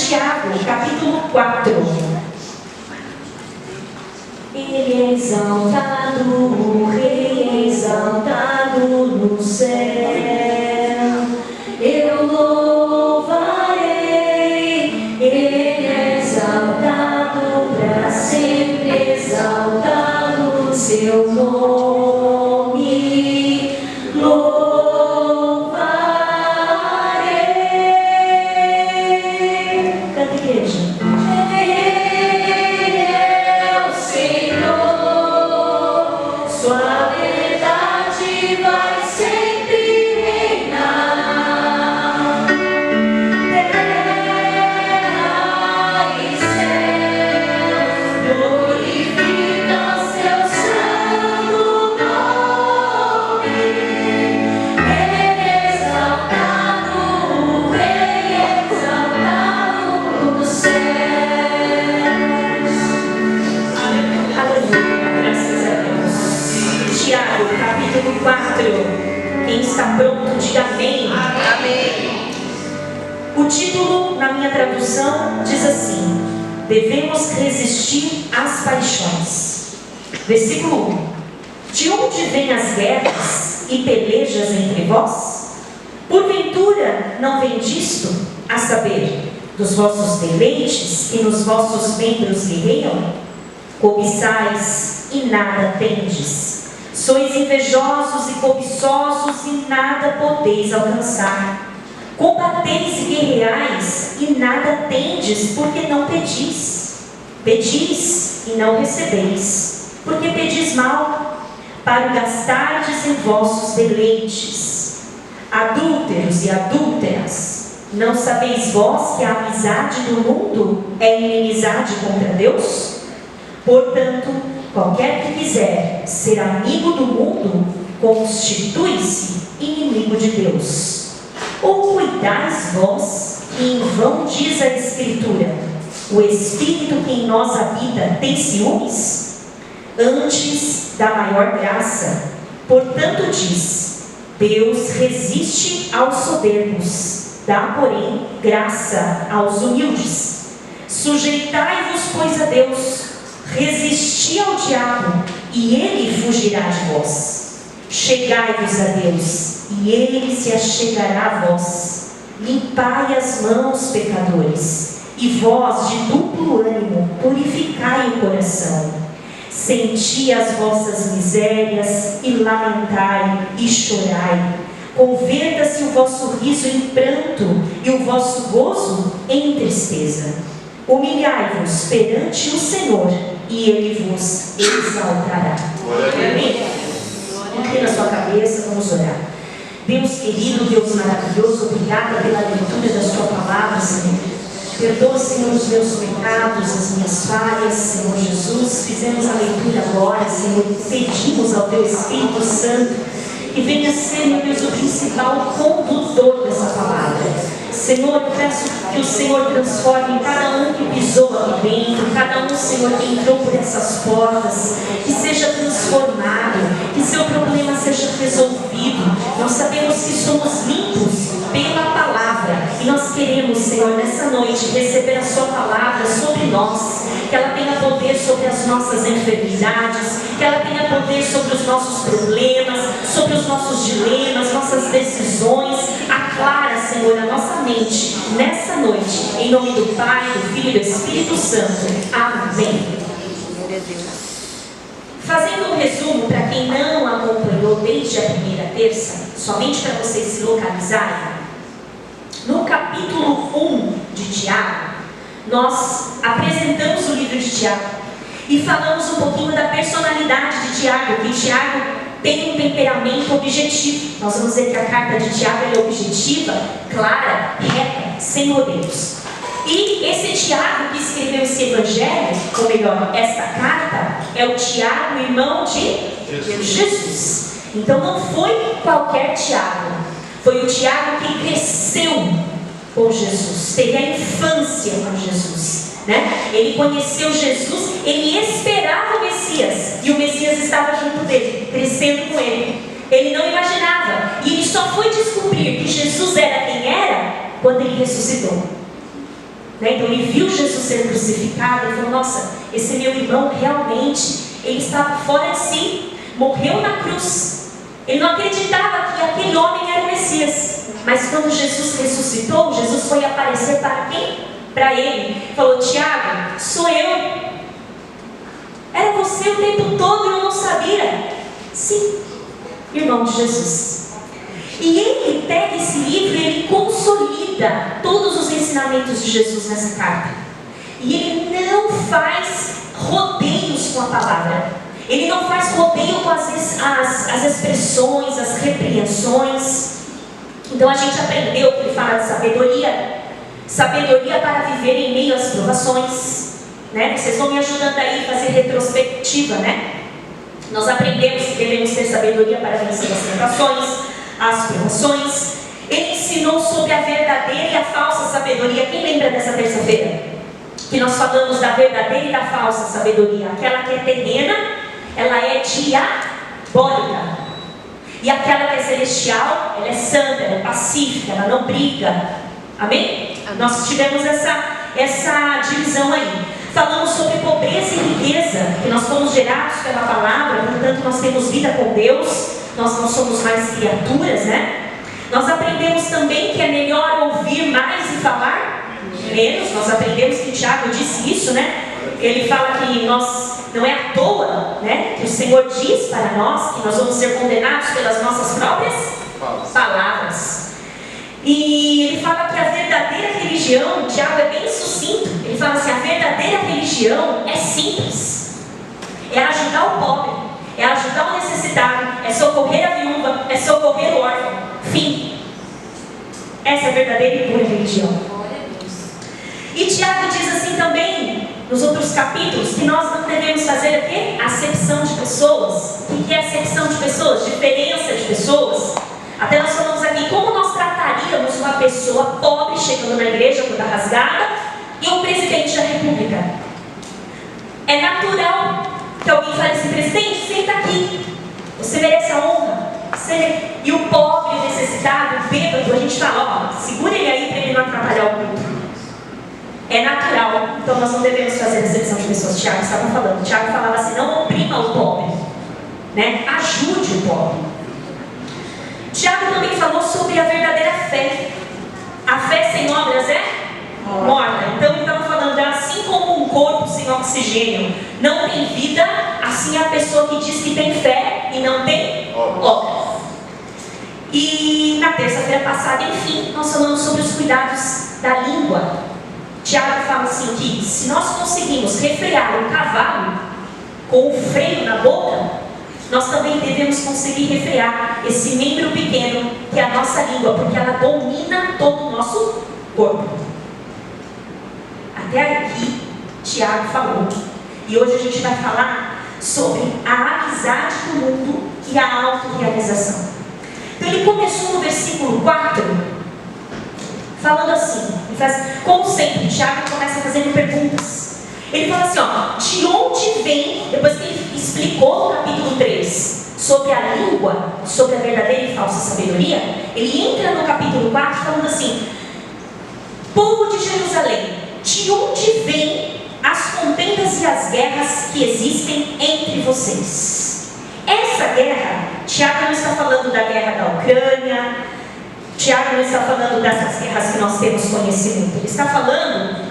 Tiago, capítulo 4. Ele é exaltado, o Rei é exaltado no céu. Eu louvarei, Ele é exaltado, para sempre exaltado o seu nome. Louvarei. Canta, igreja. Sua verdade vai sempre reinar. Terra e céu glorificam seu santo nome. Ele é exaltado, o Rei é exaltado nos céus. Aleluia, graças a Deus. Tiago, capítulo 4. Quem está pronto, diga amém. Amém. O título, na minha tradução, diz assim: devemos resistir às paixões. Versículo 1. De onde vêm as guerras e pelejas entre vós? Porventura não vem disto, a saber, dos vossos deleites que nos vossos membros guerreiam? Cobiçais e nada tendes. Sois invejosos e cobiçosos e nada podeis alcançar. Combateis e guerreais e nada tendes, porque não pedis. Pedis e não recebeis, porque pedis mal, para o gastardes em vossos deleites. Adúlteros e adúlteras, não sabeis vós que a amizade do mundo é inimizade contra Deus? Portanto, qualquer que quiser ser amigo do mundo, constitui-se inimigo de Deus. Ou cuidais vós, que em vão diz a Escritura, o Espírito que em nós habita tem ciúmes? Antes da maior graça, portanto diz, Deus resiste aos soberbos, dá porém graça aos humildes. Sujeitai-vos, pois, a Deus, resisti ao diabo, e ele fugirá de vós. Chegai-vos a Deus, e ele se achegará a vós. Limpai as mãos, pecadores, e vós, de duplo ânimo, purificai o coração. Senti as vossas misérias, e lamentai, e chorai. Converta-se o vosso riso em pranto, e o vosso gozo em tristeza. Humilhai-vos perante o Senhor, e Ele vos exaltará. Amém? Inclina a sua cabeça, vamos orar. Deus querido, Deus maravilhoso, obrigada pela leitura da sua palavra, Senhor. Perdoa, Senhor, os meus pecados, as minhas falhas, Senhor Jesus. Fizemos a leitura agora, Senhor, pedimos ao Teu Espírito Santo que venha ser, meu Deus, o principal condutor dessa palavra. Senhor, eu peço que o Senhor transforme cada um que pisou aqui dentro, cada um, Senhor, que entrou por essas portas, que seja transformado, que seu problema seja resolvido. Nós sabemos que somos limpos pela palavra e nós queremos, Senhor, nessa noite receber a sua palavra sobre nós, que ela tenha poder sobre as nossas enfermidades, que ela tenha poder sobre os nossos problemas, sobre os nossos dilemas, nossas decisões. Aclara, Senhor, a nossa mente nessa noite, em nome do Pai, do Filho e do Espírito Santo. Amém. Fazendo um resumo para quem não acompanhou desde a primeira terça, somente para vocês se localizarem, no capítulo 1 de Tiago, nós apresentamos o livro de Tiago e falamos um pouquinho da personalidade de Tiago, que Tiago tem um temperamento objetivo. Nós vamos ver que a carta de Tiago é objetiva, clara, reta, sem modelos. E esse Tiago que escreveu esse evangelho, ou melhor, esta carta, é o Tiago, irmão de Jesus. Então não foi qualquer Tiago, foi o Tiago que cresceu com Jesus, teve a infância com Jesus, né? Ele conheceu Jesus, ele esperava o Messias, e o Messias estava junto dele, crescendo com ele. Ele não imaginava, e ele só foi descobrir que Jesus era quem era quando ele ressuscitou. né? Então ele viu Jesus ser crucificado e falou: nossa, esse meu irmão realmente, ele estava fora de si, morreu na cruz. Ele não acreditava que aquele homem era o Messias. Mas quando Jesus ressuscitou, Jesus foi aparecer para quem? Para ele. Falou: Tiago, sou eu. Era você o tempo todo e eu não sabia. Sim, irmão de Jesus. E ele pega esse livro e ele consolida todos os ensinamentos de Jesus nessa carta. E ele não faz rodeios com a palavra. Ele não faz rodeio com as expressões, as repreensões. Então a gente aprendeu que ele fala de sabedoria. Sabedoria para viver em meio às provações, né? Vocês vão me ajudando aí a fazer retrospectiva, né? Nós aprendemos que devemos ter sabedoria para vencer as tentações, as provações. Ele ensinou sobre a verdadeira e a falsa sabedoria. Quem lembra dessa terça-feira? Que nós falamos da verdadeira e da falsa sabedoria. Aquela que é terrena, ela é diabólica. E aquela que é celestial, ela é santa, ela é pacífica, ela não briga. Amém? Nós tivemos essa divisão aí. Falamos sobre pobreza e riqueza, que nós fomos gerados pela palavra, portanto nós temos vida com Deus, nós não somos mais criaturas, né? Nós aprendemos também que é melhor ouvir mais e falar menos. Nós aprendemos que Tiago disse isso, né? Ele fala que nós, não é à toa, né, que o Senhor diz para nós que nós vamos ser condenados pelas nossas próprias palavras. E ele fala que a verdadeira religião, Tiago é bem sucinto, ele fala assim: a verdadeira religião é simples, é ajudar o pobre, é ajudar o necessitado, é socorrer a viúva, é socorrer o órfão. Fim. Essa é a verdadeira e pura religião. E Tiago diz assim também, nos outros capítulos, que nós não devemos fazer o quê? Acepção de pessoas. O que é acepção de pessoas? Diferença de pessoas. Até nós falamos aqui como nós trataríamos uma pessoa pobre chegando na igreja com a rasgada e um presidente da república. É natural que alguém fale assim: presidente, senta aqui, você merece a honra. E o pobre, o necessitado, o bêbado, a gente fala: ó, segura ele aí para ele não atrapalhar o culto. É natural, então nós não devemos fazer acepção de pessoas. Tiago estava falando, Tiago falava assim: não oprima o pobre, né? Ajude o pobre. Tiago também falou sobre a verdadeira fé. A fé sem obras é morta. Então ele estava falando, assim como um corpo sem oxigênio não tem vida, assim é a pessoa que diz que tem fé e não tem obras. E na terça-feira passada, enfim, nós falamos sobre os cuidados da língua. Tiago fala assim que se nós conseguimos refrear um cavalo com o freio na boca, nós também devemos conseguir refrear esse membro pequeno que é a nossa língua, porque ela domina todo o nosso corpo. Até aqui, Tiago falou. E hoje a gente vai falar sobre a amizade do mundo e a autorrealização. Então ele começou no versículo 4, falando assim, como sempre, Tiago começa fazendo perguntas. Ele fala assim, ó, de onde vem, depois que ele explicou no capítulo 3 sobre a língua, sobre a verdadeira e falsa sabedoria, ele entra no capítulo 4 falando assim: povo de Jerusalém, de onde vêm as contendas e as guerras que existem entre vocês? Essa guerra, Tiago não está falando da guerra da Ucrânia, Tiago não está falando dessas guerras que nós temos conhecimento, ele está falando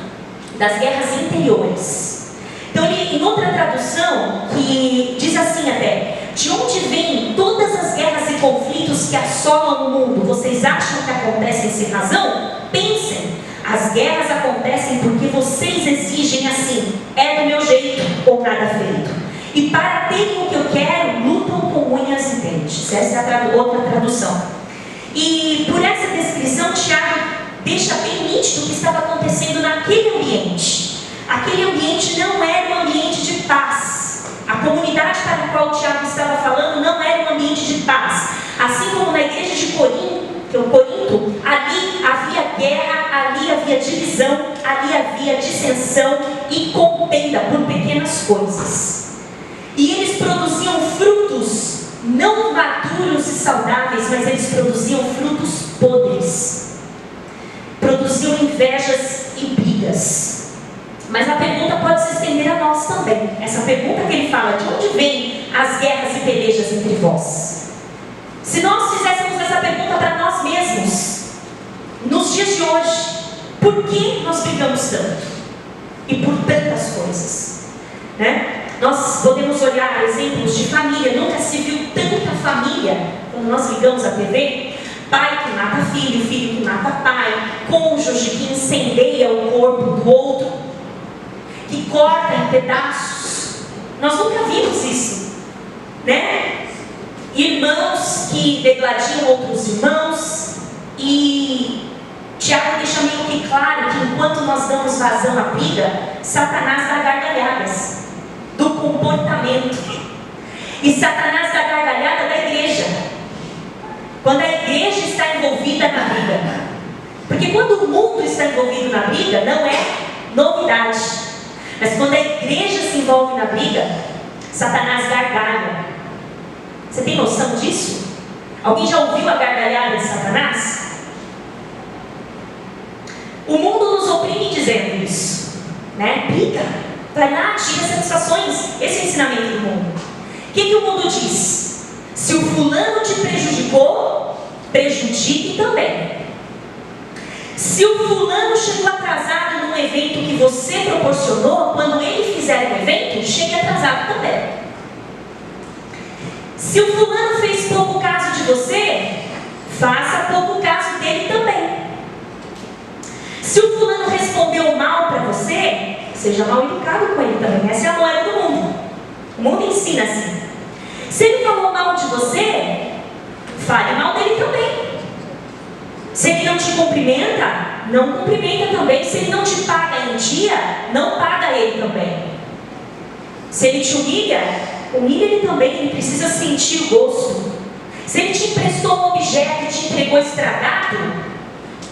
das guerras interiores. Então ele, em outra tradução, que diz assim até: de onde vêm todas as guerras e conflitos que assolam o mundo? Vocês acham que acontecem sem razão? Pensem, as guerras acontecem porque vocês exigem assim: é do meu jeito ou nada feito. E para terem o que eu quero, lutam com unhas e dentes. Essa é a outra tradução. E por essa descrição, Tiago deixa bem nítido o que estava acontecendo naquele ambiente. Aquele ambiente não era um ambiente de paz. A comunidade para a qual Tiago estava falando não era um ambiente de paz. Assim como na igreja de Corinto, ali havia guerra, ali havia divisão, ali havia dissensão e contenda por pequenas coisas. E eles produziam frutos não maduros e saudáveis, mas eles produziam frutos podres. Produziam invejas e brigas. pode se estender a nós também. Essa pergunta que ele fala, de onde vêm as guerras e pelejas entre vós? Se nós fizéssemos essa pergunta para nós mesmos, nos dias de hoje, por que nós brigamos tanto? E por tantas coisas, né? Nós podemos olhar exemplos de família. Nunca se viu tanta família quando nós ligamos a TV. Pai que mata filho, filho que mata pai, cônjuge que incendeia o corpo do outro, que corta em pedaços. Nós nunca vimos isso, né? Irmãos que degladiam outros irmãos. E Tiago deixa meio que claro que enquanto nós damos vazão à briga, Satanás dá gargalhadas do comportamento. E Satanás dá gargalhada da igreja, quando a igreja está envolvida na briga. Porque quando o mundo está envolvido na briga, não é novidade. Mas quando a igreja se envolve na briga, Satanás gargalha. Você tem noção disso? Alguém já ouviu a gargalhada de Satanás? O mundo nos oprime dizendo isso, né? Briga, vai lá, tira satisfações. Esse é o ensinamento do mundo. O que o mundo diz? Se o fulano te prejudicou, prejudique também. Se o fulano chegou atrasado num evento que você proporcionou, quando ele fizer o evento, chegue atrasado também. Se o fulano fez pouco caso de você, faça pouco caso dele também. Se o fulano respondeu mal para você, seja mal educado com ele também. Essa é a moeda do mundo. O mundo ensina assim. Se ele falou mal de você, fale mal dele também. Se ele não te cumprimenta, não cumprimenta também. Se ele não te paga em dia, não paga ele também. Se ele te humilha, humilha ele também. Ele precisa sentir o gosto. Se ele te emprestou um objeto e te entregou estragado,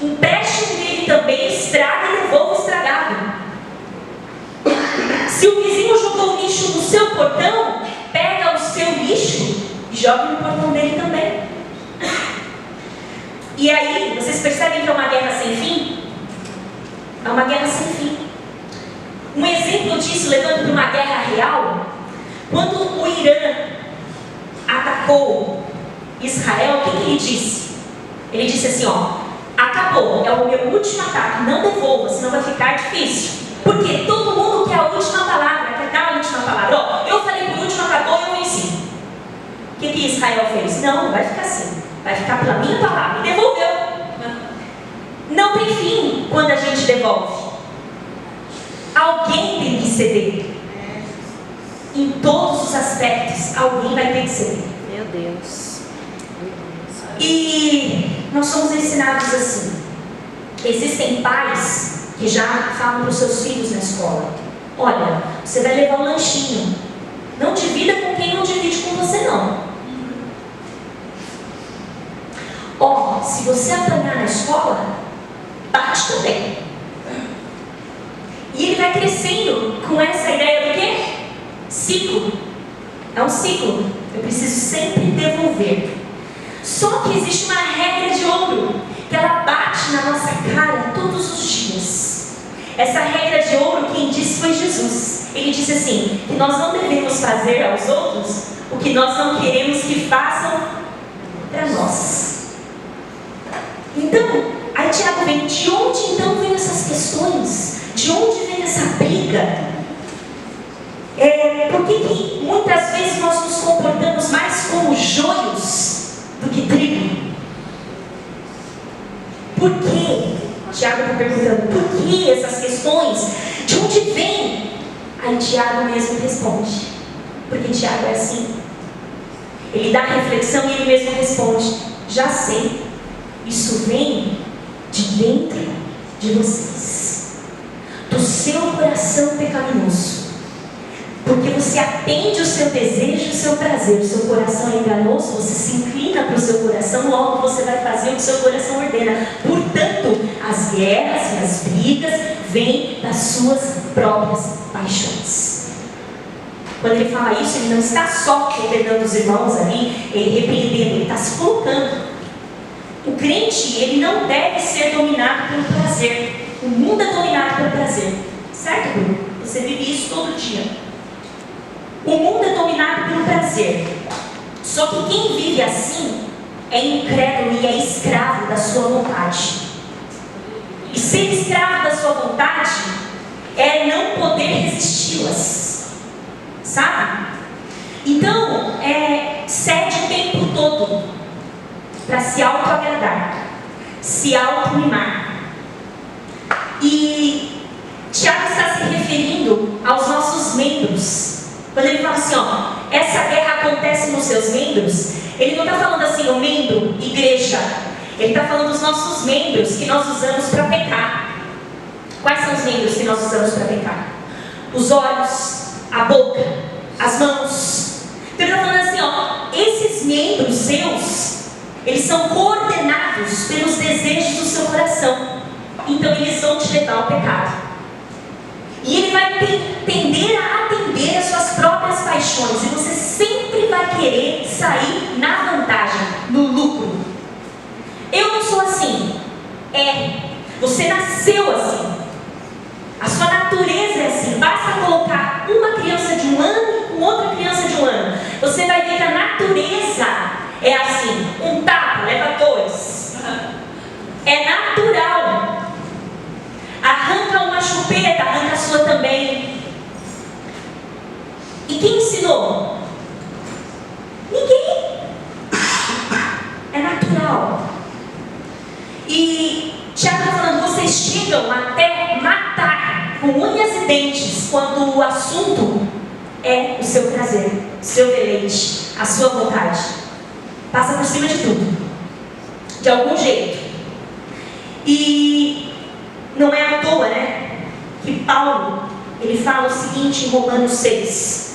empreste dele também, estraga e devolva o estragado. Se o vizinho jogou o lixo no seu portão, pega o seu lixo e joga no portão dele também. E aí, vocês percebem que é uma guerra sem fim? É uma guerra sem fim. Um exemplo disso, levando para uma guerra real, quando o Irã atacou Israel, o que ele disse? Ele disse assim, acabou, é o meu último ataque, não devolva, senão vai ficar difícil. Porque todo mundo quer a última palavra, quer dar a última palavra. Eu falei por último, acabou e eu venci. O que Israel fez? Não vai ficar assim, vai ficar pela minha palavra. E devolveu. Não tem fim quando a gente devolve. Alguém tem que ceder. Em todos os aspectos, alguém vai ter que ceder. Meu Deus. E nós somos ensinados assim. Existem pais que já falam para os seus filhos na escola: olha, você vai levar um lanchinho, não divida com quem não divide com você não. Se você apanhar na escola, bate também. E ele vai crescendo com essa ideia do quê? Ciclo. É um ciclo. Eu preciso sempre devolver. Só que existe uma regra de ouro, que ela bate na nossa cara todos os dias. Essa regra de ouro, quem disse foi Jesus. Ele disse assim, que nós não devemos fazer aos outros o que nós não queremos que façam para nós. Então, aí Tiago vem, de onde então vem essas questões? De onde vem essa briga? Por que muitas vezes nós nos comportamos mais como joios do que trigo? Por quê? Tiago está perguntando, por que essas questões? De onde vem? Aí Tiago mesmo responde, porque Tiago é assim. Ele dá a reflexão e ele mesmo responde, já sei, isso vem de dentro de vocês, do seu coração pecaminoso. Porque você atende o seu desejo, o seu prazer. O seu coração é enganoso, você se inclina para o seu coração, logo você vai fazer o que o seu coração ordena. Portanto, as guerras e as brigas vêm das suas próprias paixões. Quando ele fala isso, ele não está só ordenando os irmãos ali, ele repreendendo, ele está se colocando. O crente, ele não deve ser dominado pelo prazer. O mundo é dominado pelo prazer. Certo, Bruno? Você vive todo dia. O mundo é dominado pelo prazer. Só que quem vive assim é incrédulo e é escravo da sua vontade. E ser escravo da sua vontade é não poder resisti-las. Sabe? Então, cede o tempo todo para se autoagradar, se auto-mimar. E Tiago está se referindo aos nossos membros. Quando ele fala assim, essa guerra acontece nos seus membros, ele não está falando assim, o membro, igreja. Ele está falando dos nossos membros que nós usamos para pecar. Quais são os membros que nós usamos para pecar? Os olhos, a boca, as mãos. Então ele está falando assim, esses membros seus, eles são coordenados pelos desejos do seu coração. Então eles vão te levar ao pecado. E ele vai tender a atender às suas próprias paixões. E você sempre vai querer sair na vantagem, no lucro. Eu não sou assim. Você nasceu assim. A sua natureza é assim. Basta colocar uma criança de 1 ano com outra criança de 1 ano. Você vai ver que a natureza é assim. Um tapa leva 2. É natural. Arranca uma chupeta, arranca a sua também. E quem ensinou? Ninguém. É natural. E Tiago está falando, vocês chegam até matar com unhas e dentes quando o assunto é o seu prazer, o seu deleite, a sua vontade. Passa por cima de tudo, de algum jeito. E não é à toa, que Paulo, ele fala o seguinte em Romanos 6.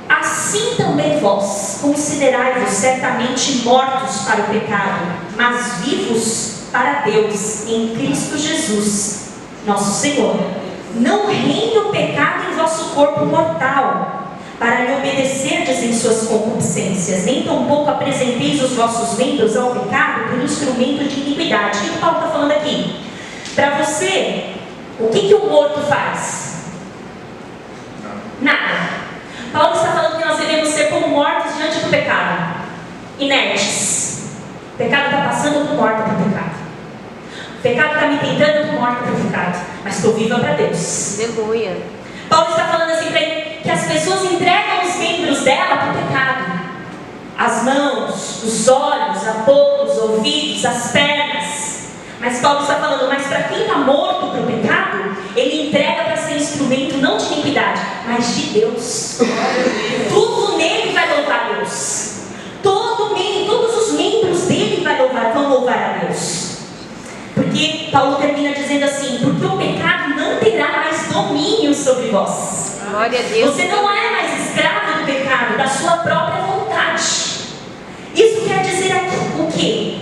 Assim também vós, considerai-vos certamente mortos para o pecado, mas vivos para Deus, em Cristo Jesus, nosso Senhor. Não reine o pecado em vosso corpo mortal, para lhe obedecerdes em suas concupiscências, nem tampouco apresenteis os vossos membros ao pecado por instrumento de iniquidade. O que Paulo está falando aqui? Para você, o que o morto faz? Nada. Paulo está falando que nós devemos ser como mortos diante do pecado, inertes. O pecado está passando, eu estou morta para o pecado. O pecado está me tentando, eu estou morta para o pecado. Mas estou viva para Deus. Aleluia. Paulo está falando assim para ele, que as pessoas entregam os membros dela para o pecado. As mãos, os olhos, a boca, os ouvidos, as pernas. Mas Paulo está falando, mas para quem está morto para o pecado, ele entrega para ser instrumento não de iniquidade, mas de Deus. Tudo nele vai louvar a Deus. Todos os membros dele vão louvar a Deus. Porque Paulo termina dizendo assim, porque o pecado não terá mais domínio sobre vós. Glória a Deus. Você não é mais escravo do pecado, da sua própria vontade. Isso quer dizer aqui o quê?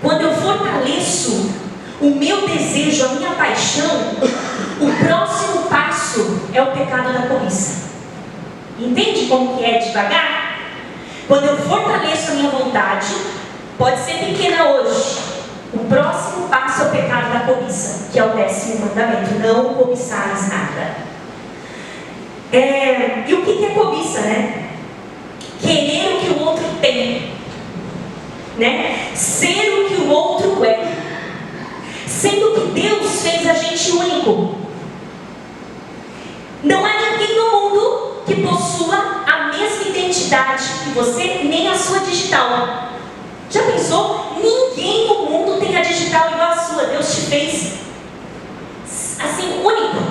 Quando eu fortaleço o meu desejo, a minha paixão, o próximo passo é o pecado da cobiça. Entende como que é devagar? Quando eu fortaleço a minha vontade, pode ser pequena hoje, o próximo passo é o pecado da cobiça, que é o 10º mandamento, não cobiçares nada. E o que é cobiça, Querer o que o outro tem. Ser o que o outro é, sendo que Deus fez a gente único. Não há ninguém no mundo que possua a mesma identidade que você, nem a sua digital. Já pensou? Ninguém no mundo tem a digital igual a sua. Deus te fez assim, único.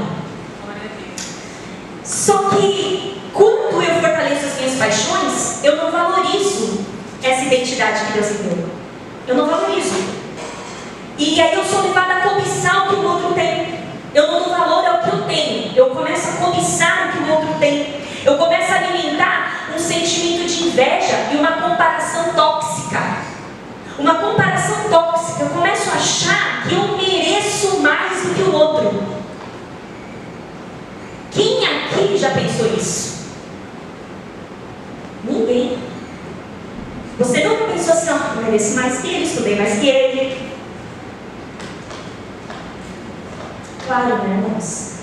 Só que quando eu fortaleço as minhas paixões, eu não valorizo essa identidade que Deus me deu. Eu não valorizo. E aí eu sou levada a cobiçar o que o outro tem. Eu não dou valor ao que eu tenho. Eu começo a cobiçar o que o outro tem. Eu começo a alimentar um sentimento de inveja e uma comparação tóxica. Uma comparação tóxica. Eu começo a achar que eu mereço mais do que o outro. Quem aqui já pensou isso? Ninguém. Você nunca pensou assim, eu mereço mais que ele, estudei mais que ele. Claro, irmãos?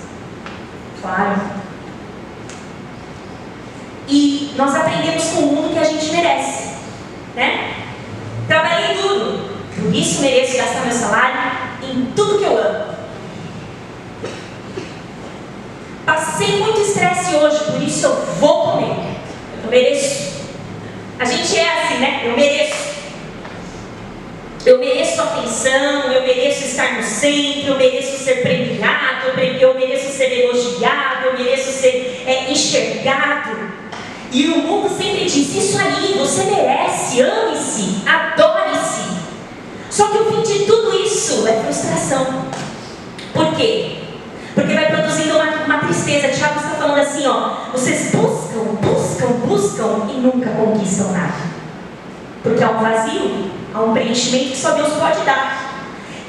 Claro. E nós aprendemos com o mundo que a gente merece, né? Trabalhei duro, por isso mereço gastar meu salário em tudo que eu amo. Passei muito estresse hoje, por isso eu vou comer. Eu mereço. A gente é assim, né? Eu mereço. Eu mereço atenção, eu mereço estar no centro, eu mereço ser premiado, eu mereço ser elogiado, eu mereço ser enxergado. E o mundo sempre diz, isso aí, você merece, ame-se, adore-se. Só que o fim de tudo isso é frustração. Por quê? Porque vai produzindo uma tristeza. Tiago está falando assim, ó, vocês buscam e nunca conquistam nada. Porque há um vazio, há um preenchimento que só Deus pode dar.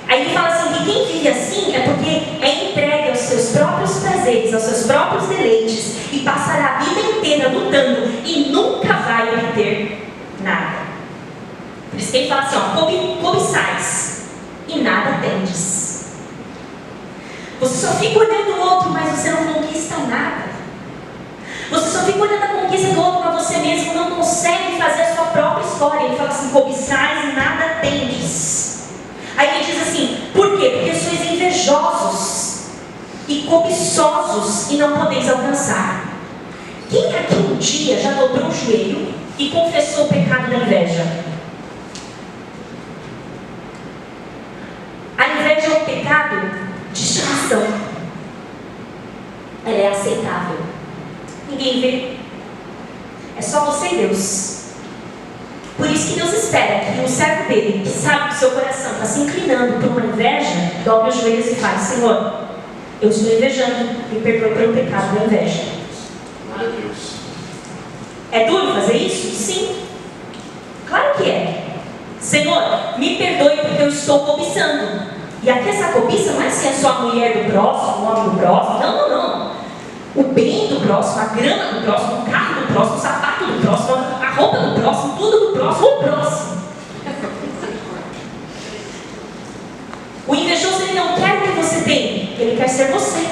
Aí ele fala assim, que quem vive assim é porque é entregue aos seus próprios prazeres, aos seus próprios deleites, e passará a vida inteira lutando e nunca vai obter nada. Por isso que ele fala assim, ó, cobiçais e nada tendes. Você só fica olhando o outro, mas você não conquista nada. Você só fica olhando a conquista do outro, mas você mesmo não consegue fazer a sua própria história. Ele fala assim, cobiçais e nada tendes. Aí ele diz assim, por quê? Porque sois invejosos e cobiçosos e não podeis alcançar. Quem aqui um dia já dobrou o joelho e confessou o pecado da inveja? A inveja é um pecado de estimação. Ela é aceitável. Ninguém vê. É só você e Deus. Por isso que Deus espera que o servo dele, que sabe que o seu coração está se inclinando por uma inveja, dobre os joelhos e fale, Senhor, eu estou invejando, me perdoa pelo pecado da inveja. Glória a Deus. É duro fazer isso? Sim. Claro que é. Senhor, me perdoe porque eu estou cobiçando. E aqui essa cobiça não é assim, é só a mulher do próximo, o homem do próximo. Não. O bem do próximo, a grama do próximo, o carro do próximo, o sapato do próximo, a roupa do próximo, tudo do próximo, o próximo. O invejoso, ele não quer o que você tem, ele quer ser você.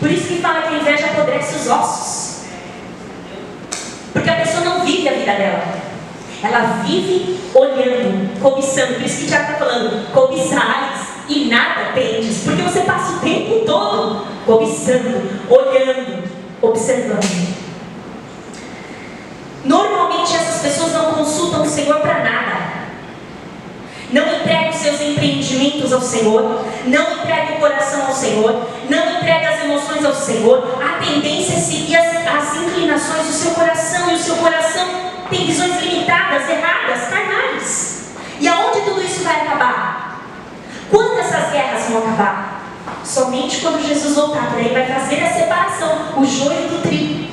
Por isso que fala que a inveja apodrece os ossos. Porque a pessoa não vive a vida dela. Ela vive olhando, cobiçando. Por isso que Tiago está falando, cobiçais e nada tendes. Porque você passa o tempo todo cobiçando, olhando, observando. Normalmente essas pessoas não consultam o Senhor para nada. Não entregam seus empreendimentos ao Senhor, não entregam o coração ao Senhor, não entregam as emoções ao Senhor. A tendência é seguir as inclinações do seu coração, e o seu coração tem visões limitadas, erradas, carnais. E aonde tudo isso vai acabar? Quando essas guerras vão acabar? Somente quando Jesus voltar, porque aí vai fazer a separação, o joio do trigo.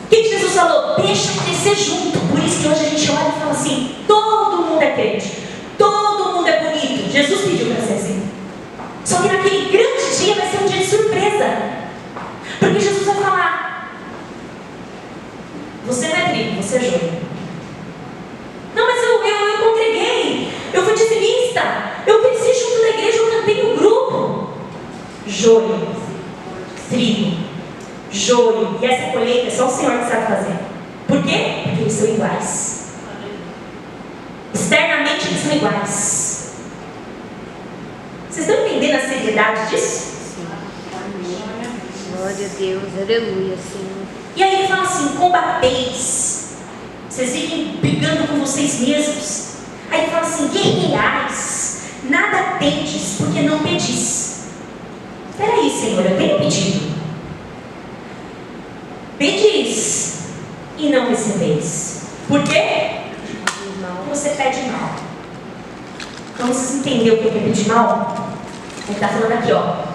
O que Jesus falou? Deixa crescer junto. Por isso que hoje a gente olha e fala assim, todo mundo é crente, todo mundo é bonito. Jesus pediu para ser assim. Só que naquele grande dia vai ser um dia de surpresa. Porque Jesus vai falar, você não é trigo, você é joio. Não, mas eu congreguei, eu fui dizimista, eu cresci junto da igreja, eu cantei no grupo. Joio, trigo, joio. E essa colheita é só o Senhor que sabe fazer. Por quê? Porque eles são iguais. Externamente eles são iguais. Vocês estão entendendo a seriedade disso? Glória a Deus, aleluia, Senhor. E aí ele fala assim, combateis. Vocês vivem brigando com vocês mesmos. Aí ele fala assim, guerreais, nada tendes, porque não pedis. Espera aí, Senhor, eu tenho pedido. Pedis e não recebeis. Por quê? Porque você pede mal. Então vocês entenderam o que é pedir mal? Ele está falando aqui, ó.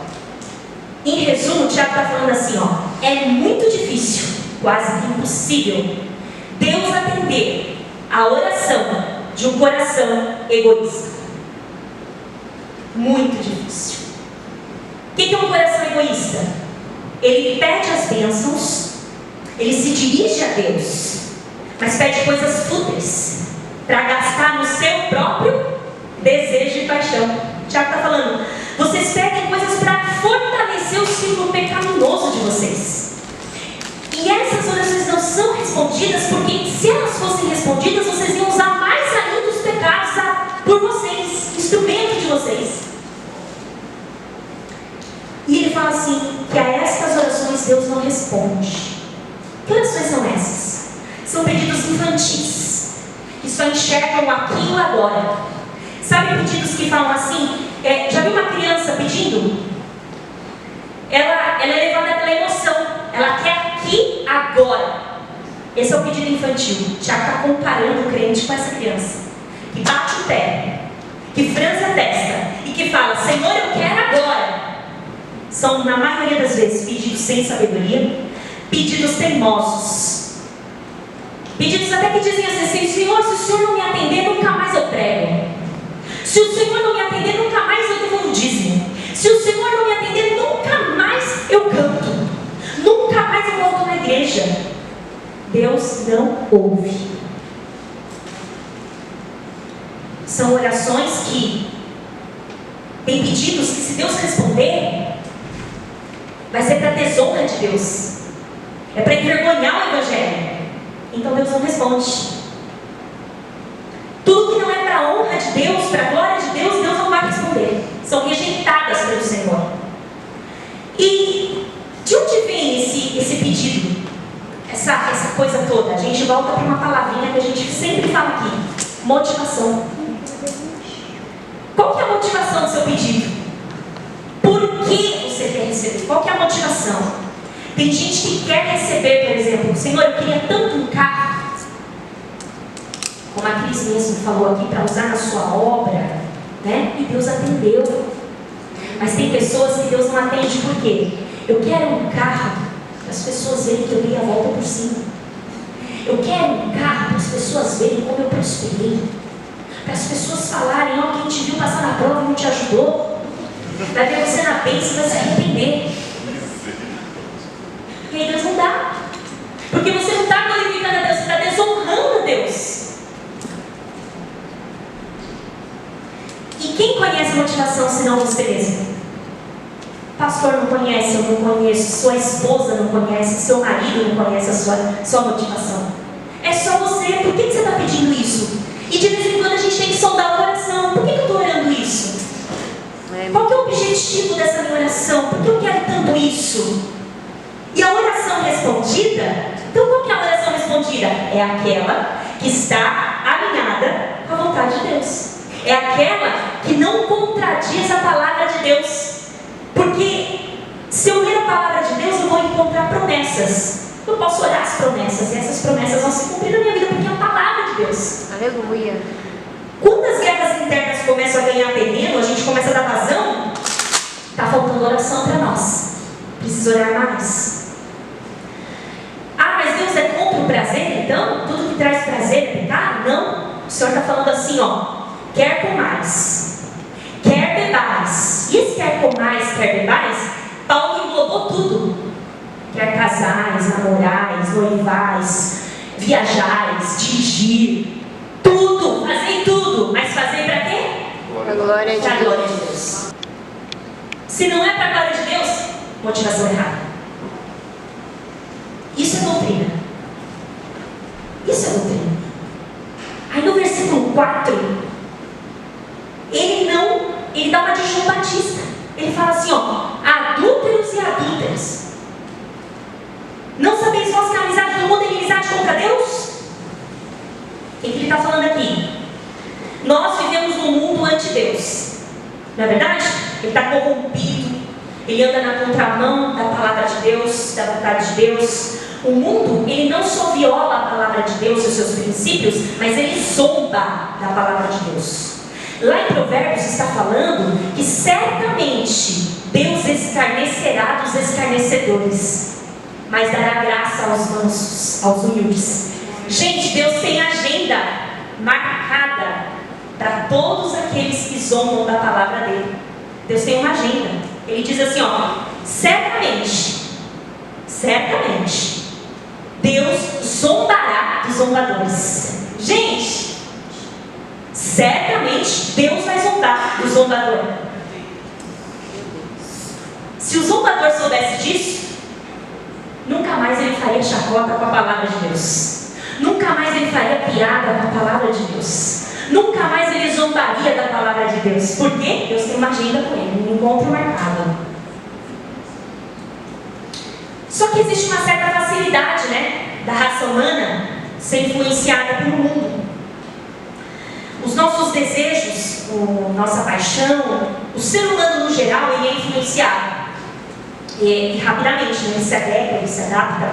Em resumo, o Tiago está falando assim, ó. É muito difícil, quase impossível, Deus atender a oração de um coração egoísta. Muito difícil. O que é um coração egoísta? Ele pede as bênçãos, ele se dirige a Deus, mas pede coisas fúteis para gastar no seu próprio desejo e paixão. O Tiago está falando, vocês pedem vocês. E essas orações não são respondidas porque, se elas fossem respondidas, vocês iam usar mais ainda os pecados por vocês, instrumento de vocês. E ele fala assim, que a estas orações Deus não responde. Que orações são essas? São pedidos infantis, que só enxergam aqui e o agora. Sabe pedidos que falam assim? Já viu uma criança pedindo? Ela é levada pela emoção. Ela quer aqui, agora. Esse é o pedido infantil. Tiago está comparando o crente com essa criança. Que bate o pé, que franze a testa e que fala, Senhor, eu quero agora. São, na maioria das vezes, pedidos sem sabedoria, pedidos teimosos. Pedidos até que dizem assim, Senhor, se o Senhor não me atender, nunca mais eu prego. Se o Senhor não me atender, nunca mais eu devo um dízimo. Se o Senhor não me atender, nunca mais eu canto. Nunca mais eu volto na igreja. Deus não ouve. São orações que tem pedidos que, se Deus responder, vai ser para desonra de Deus. É para envergonhar o Evangelho. Então Deus não responde. Tudo que não é para a honra de Deus, para a glória de Deus, Deus não vai responder. São rejeitadas pelo Senhor. E de onde vem esse pedido? Essa coisa toda? A gente volta para uma palavrinha que a gente sempre fala aqui. Motivação. Qual que é a motivação do seu pedido? Por que você quer receber? Qual que é a motivação? Tem gente que quer receber, por exemplo, Senhor, eu queria tanto um carro, como a Cris mesmo falou aqui, para usar na sua obra, né? E Deus atendeu. Mas tem pessoas que Deus não atende por quê? Eu quero um carro para as pessoas verem que eu dei a volta por cima. Eu quero um carro para as pessoas verem como eu prosperei. Para as pessoas falarem, ó, quem te viu passar na prova e não te ajudou, vai ver você na bênção e vai se arrepender. E aí Deus não dá. Porque você não está glorificando a Deus, você está desonrando a Deus. E quem conhece a motivação senão você mesmo? Pastor não conhece, eu não conheço, sua esposa não conhece, seu marido não conhece a sua motivação. É só você. Por que você está pedindo isso? E de vez em quando a gente tem que sondar o coração. Por que eu estou orando isso? Qual que é o objetivo dessa minha oração? Por que eu quero tanto isso? E a oração respondida, então qual que é a oração respondida? É aquela que está alinhada com a vontade de Deus. É aquela que não contradiz a palavra de Deus. Porque se eu ler a palavra de Deus, eu vou encontrar promessas. Eu posso orar as promessas, e essas promessas vão se cumprir na minha vida, porque é a palavra de Deus. Aleluia. Quando as guerras internas começam a ganhar terreno, a gente começa a dar vazão, está faltando oração para nós. Precisa orar mais. Ah, mas Deus é contra o prazer, então? Tudo que traz prazer é pecado? Não. O Senhor está falando assim, ó. Quer comais, quer bebais. E esse quer comais, quer bebais, Paulo englobou tudo. Quer casais, namorais, noivais, viajais, dirigir, tudo, fazei tudo. Mas fazer para quê? Para a glória de Deus. Para a glória de Deus. Se não é para a glória de Deus, motivação errada. Isso é doutrina. Isso é doutrina. Aí no versículo 4, ele dá uma de João Batista. Ele fala assim, ó, adúlteros e adúlteras. Não sabeis vós que a amizade do mundo é inimizade contra Deus? O que ele está falando aqui? Nós vivemos num mundo anti-Deus. Não é verdade? Ele está corrompido. Ele anda na contramão da palavra de Deus, da vontade de Deus. O mundo, ele não só viola a palavra de Deus e os seus princípios, mas ele zomba da palavra de Deus. Lá em Provérbios está falando que certamente Deus escarnecerá dos escarnecedores, mas dará graça aos mansos, aos humildes. Gente, Deus tem agenda marcada para todos aqueles que zombam da palavra dele. Deus tem uma agenda. Ele diz assim, ó, certamente, Deus zombará dos zombadores. Gente, certamente Deus vai zombar do zombador. Se o zombador soubesse disso, nunca mais ele faria chacota com a palavra de Deus. Nunca mais ele faria piada com a palavra de Deus. Nunca mais ele zombaria da palavra de Deus. Por quê? Deus tem uma agenda com ele, um encontro marcado. Só que existe uma certa facilidade, da raça humana ser influenciada pelo mundo. Os nossos desejos, nossa paixão, o ser humano no geral, ele é influenciado. E rapidamente, ele se adequa, ele se adapta.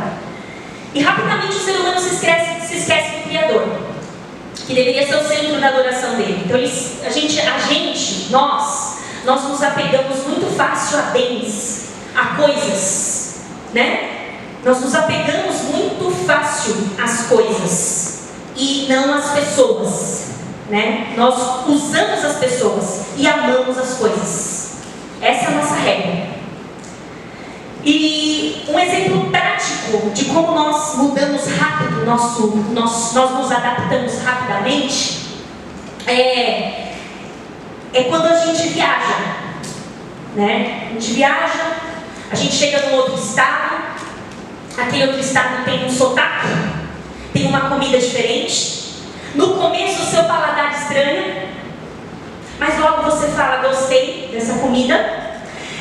E rapidamente o ser humano se esquece do Criador, que deveria ser o centro da adoração dele. Então nós nos apegamos muito fácil a bens, a coisas, Nós nos apegamos muito fácil às coisas e não às pessoas, Nós usamos as pessoas e amamos as coisas. Essa é a nossa regra. E um exemplo prático de como nós mudamos rápido, nós nos adaptamos rapidamente, é quando a gente viaja, A gente viaja, a gente chega num outro estado, aquele outro estado tem um sotaque, tem uma comida diferente. No começo o seu paladar estranha, mas logo você fala, gostei dessa comida.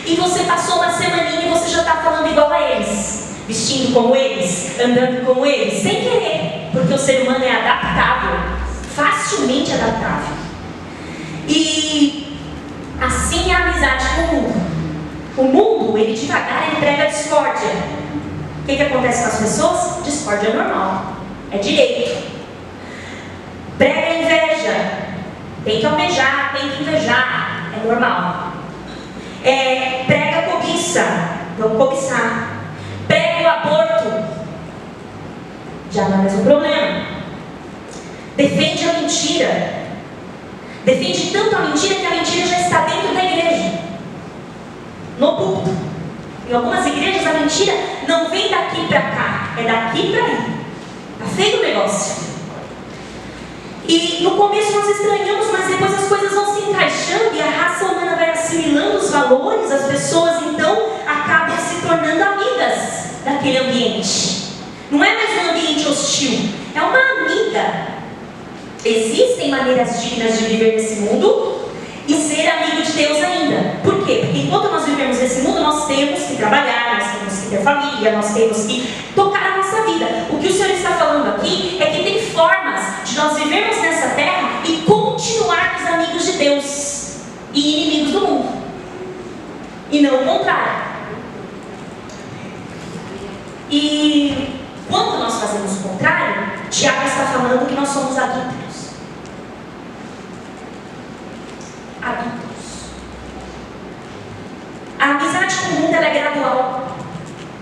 E você passou uma semaninha e você já está falando igual a eles, vestindo como eles, andando como eles, sem querer, porque o ser humano é adaptável, facilmente adaptável. E assim é a amizade com o mundo. O mundo, ele devagar, ele prega a discórdia. O que acontece com as pessoas? Discórdia é normal, é direito. Prega a inveja, tem que almejar, tem que invejar, é normal. Prega a cobiça, vamos cobiçar. Prega o aborto, já não é mais um problema. Defende a mentira, defende tanto a mentira que a mentira já está dentro da igreja, no púlpito. Em algumas igrejas a mentira não vem daqui para cá, é daqui para aí. Está feio o negócio. E no começo nós estranhamos, mas depois as coisas vão se encaixando e a raça humana vai assimilando os valores, as pessoas então acabam se tornando amigas daquele ambiente. Não é mais um ambiente hostil, é uma amiga. Existem maneiras dignas de viver nesse mundo e ser amigo de Deus ainda. Por quê? Porque enquanto nós vivemos nesse mundo, nós temos que trabalhar, nós temos que ter família, nós temos que tocar a nossa vida. O que o Senhor está falando aqui é que tem formas de nós vivermos nessa terra e continuarmos amigos de Deus e inimigos do mundo. E não o contrário. E quando nós fazemos o contrário, Tiago está falando que nós somos adúlteros. A amizade com o mundo ela é gradual.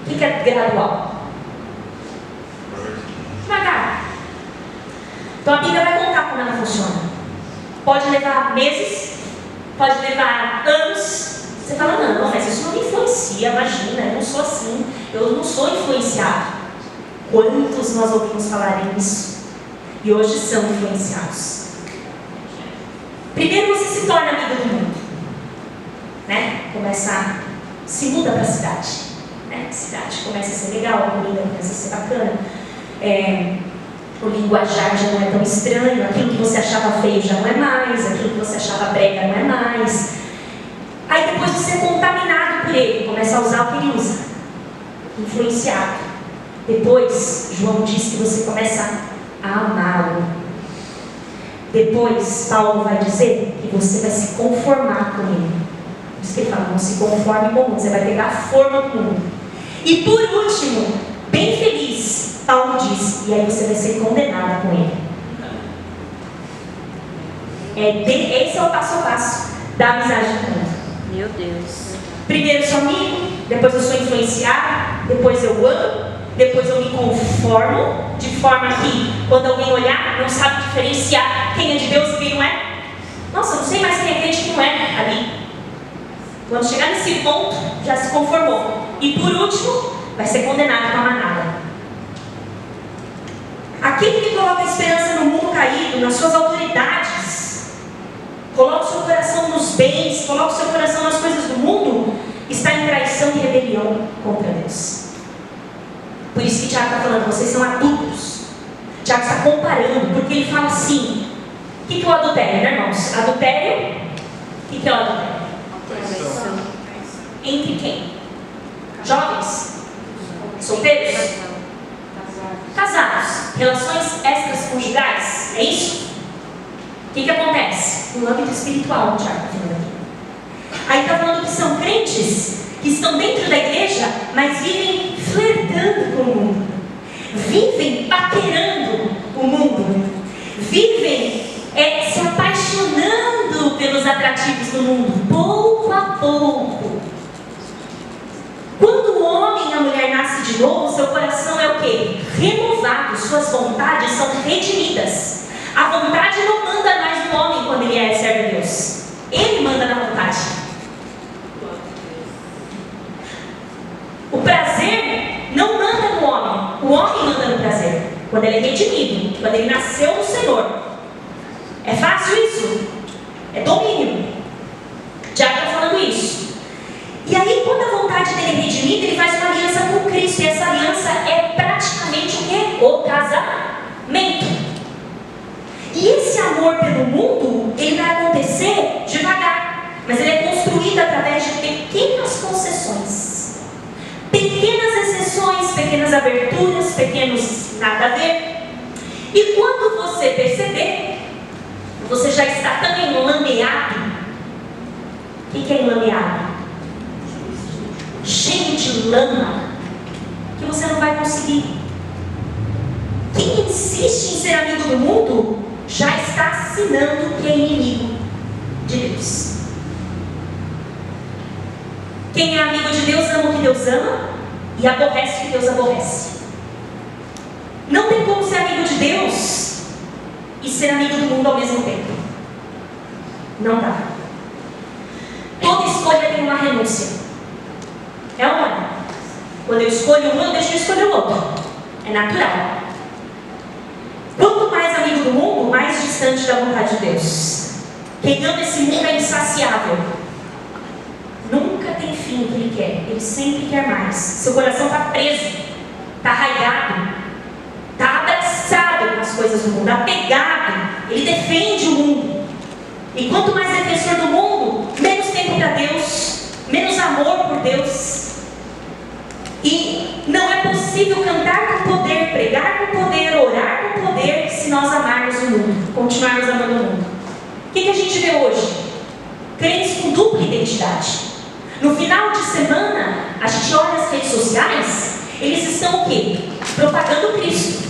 O que é gradual? Devagar. Então a Bíblia vai contar como ela funciona. Pode levar meses, pode levar anos. Você fala, não, mas isso não me influencia, imagina, eu não sou assim, eu não sou influenciado. Quantos nós ouvimos falar nisso? E hoje são influenciados. Primeiro você se torna amigo do mundo, se muda para a cidade, A cidade começa a ser legal, a comida começa a ser bacana, o linguajar já não é tão estranho, aquilo que você achava feio já não é mais, aquilo que você achava brega não é mais. Aí depois você é contaminado por ele, começa a usar o que ele usa, influenciado. Depois, João diz que você começa a amá-lo. Depois, Paulo vai dizer que você vai se conformar com ele. Por isso que ele fala, não se conforme com o mundo, você vai pegar a forma do mundo. E por último, bem feliz, Paulo diz, e aí você vai ser condenada com ele. Esse é o passo a passo da amizade com o mundo. Meu Deus. Primeiro eu sou amigo, depois eu sou influenciado, depois eu amo, depois eu me conformo, de forma que quando alguém olhar, não sabe diferenciar quem é de Deus e quem não é. Nossa, eu não sei mais quem é crente e quem não é ali. Quando chegar nesse ponto, já se conformou. E por último, vai ser condenado com a manada. Aquele que coloca a esperança no mundo caído, nas suas autoridades, coloca o seu coração nos bens, coloca o seu coração nas coisas do mundo, está em traição e rebelião contra Deus. que Tiago está falando? Vocês são adultos. Tiago está comparando, porque ele fala assim: o que é o adultério, né, irmãos? Adultério, o que é o adultério? Traição. Entre quem? Jovens? Solteiros? Casados? Relações extraconjugais? É isso? O que acontece? No âmbito espiritual, Tiago está falando aqui. Aí está falando que são crentes que estão dentro da igreja, mas vivem flertando com o mundo, vivem paquerando o mundo, vivem se apaixonando pelos atrativos do mundo, pouco a pouco. Quando o homem e a mulher nascem de novo, seu coração é o quê? Renovado, suas vontades são redimidas. A vontade não manda mais no homem quando ele é servo de Deus, ele manda na vontade. O prazer não manda no homem, o homem manda no prazer. Quando ele é redimido, quando ele nasceu no Senhor. É fácil isso? É domínio. Tiago está falando isso. E aí, quando a vontade dele é redimida, ele faz uma aliança com Cristo. E essa aliança é praticamente o quê? O casamento. E esse amor pelo mundo, ele vai acontecer devagar. Mas ele é construído através de pequenas concessões. Pequenas exceções, pequenas aberturas, pequenos nada a ver. E quando você perceber, você já está tão enlameado. O que é enlameado? Cheio de lama, que você não vai conseguir. Quem insiste em ser amigo do mundo, já está assinando que é inimigo de Deus. Quem é amigo de Deus ama o que Deus ama e aborrece o que Deus aborrece. Não tem como ser amigo de Deus e ser amigo do mundo ao mesmo tempo. Não dá. Toda escolha tem uma renúncia. É ou não é? Quando eu escolho um, eu deixo de escolher o outro. É natural. Quanto mais amigo do mundo, mais distante da vontade de Deus. Quem ama esse mundo é insaciável. Nunca tem fim o que ele quer. Ele sempre quer mais. Seu coração está preso, está arraigado, está abraçado com as coisas do mundo, apegado. Ele defende o mundo. E quanto mais defensor do mundo, menos tempo para Deus, menos amor por Deus. E não é possível cantar com poder, pregar com poder, orar com poder, se nós amarmos o mundo, continuarmos amando o mundo. O que a gente vê hoje? Crentes com dupla identidade. No final de semana, a gente olha as redes sociais, eles estão o quê? Propagando Cristo.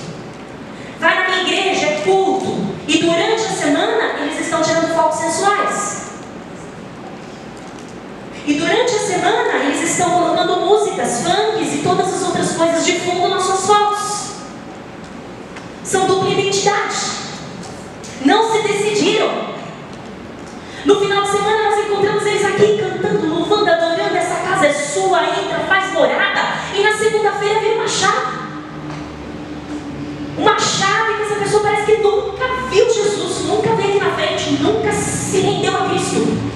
Vai na minha igreja, é culto, e durante a semana, eles estão tirando fotos sensuais. E durante a semana, eles estão colocando músicas, funks e todas as outras coisas de fundo nas suas fotos. São dupla identidade. Não se decidiram. No final de semana, nós encontramos eles aqui cantando, louvando, adorando. Essa casa é sua, entra, faz morada. E na segunda-feira vem uma chave. Uma chave que essa pessoa parece que nunca viu Jesus, nunca veio aqui na frente, nunca se rendeu a Cristo.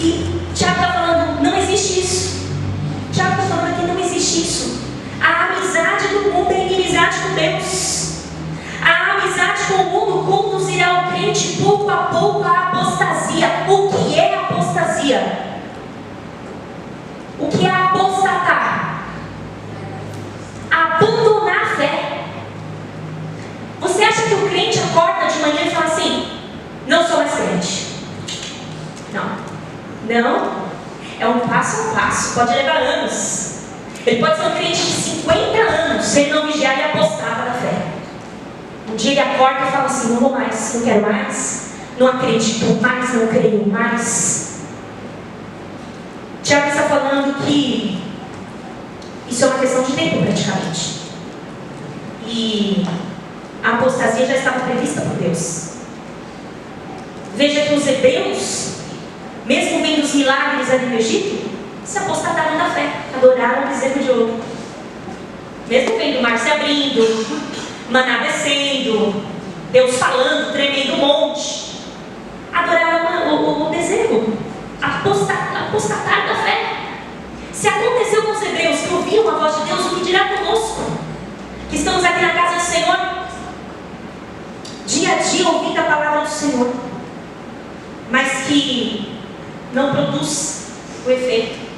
E Tiago está falando, não existe isso. Tiago está falando aqui, não existe isso. A amizade do mundo é inimizade com Deus. A amizade com o mundo conduzirá o crente pouco a pouco à apostasia. O que é apostasia? O que é apostatar? Abandonar a fé. Você acha que o crente acorda de manhã e fala assim: não sou mais crente? Não. Não, é um passo a passo, pode levar anos. Ele pode ser um crente de 50 anos, se ele não vigiar e apostar da fé. Um dia ele acorda e fala assim: não vou mais, não quero mais, não acredito mais, não creio mais. Tiago está falando que isso é uma questão de tempo praticamente. E a apostasia já estava prevista por Deus. Veja que os hebreus, mesmo vendo os milagres ali no Egito, se apostataram da fé, adoraram o bezerro de ouro. Mesmo vendo o mar se abrindo, maná descendo, Deus falando, tremendo o monte, adoraram o bezerro, apostataram da fé. Se aconteceu com os hebreus, ouviram a voz de Deus, o que dirá conosco, que estamos aqui na casa do Senhor, dia a dia ouvindo a palavra do Senhor, mas que não produz o efeito.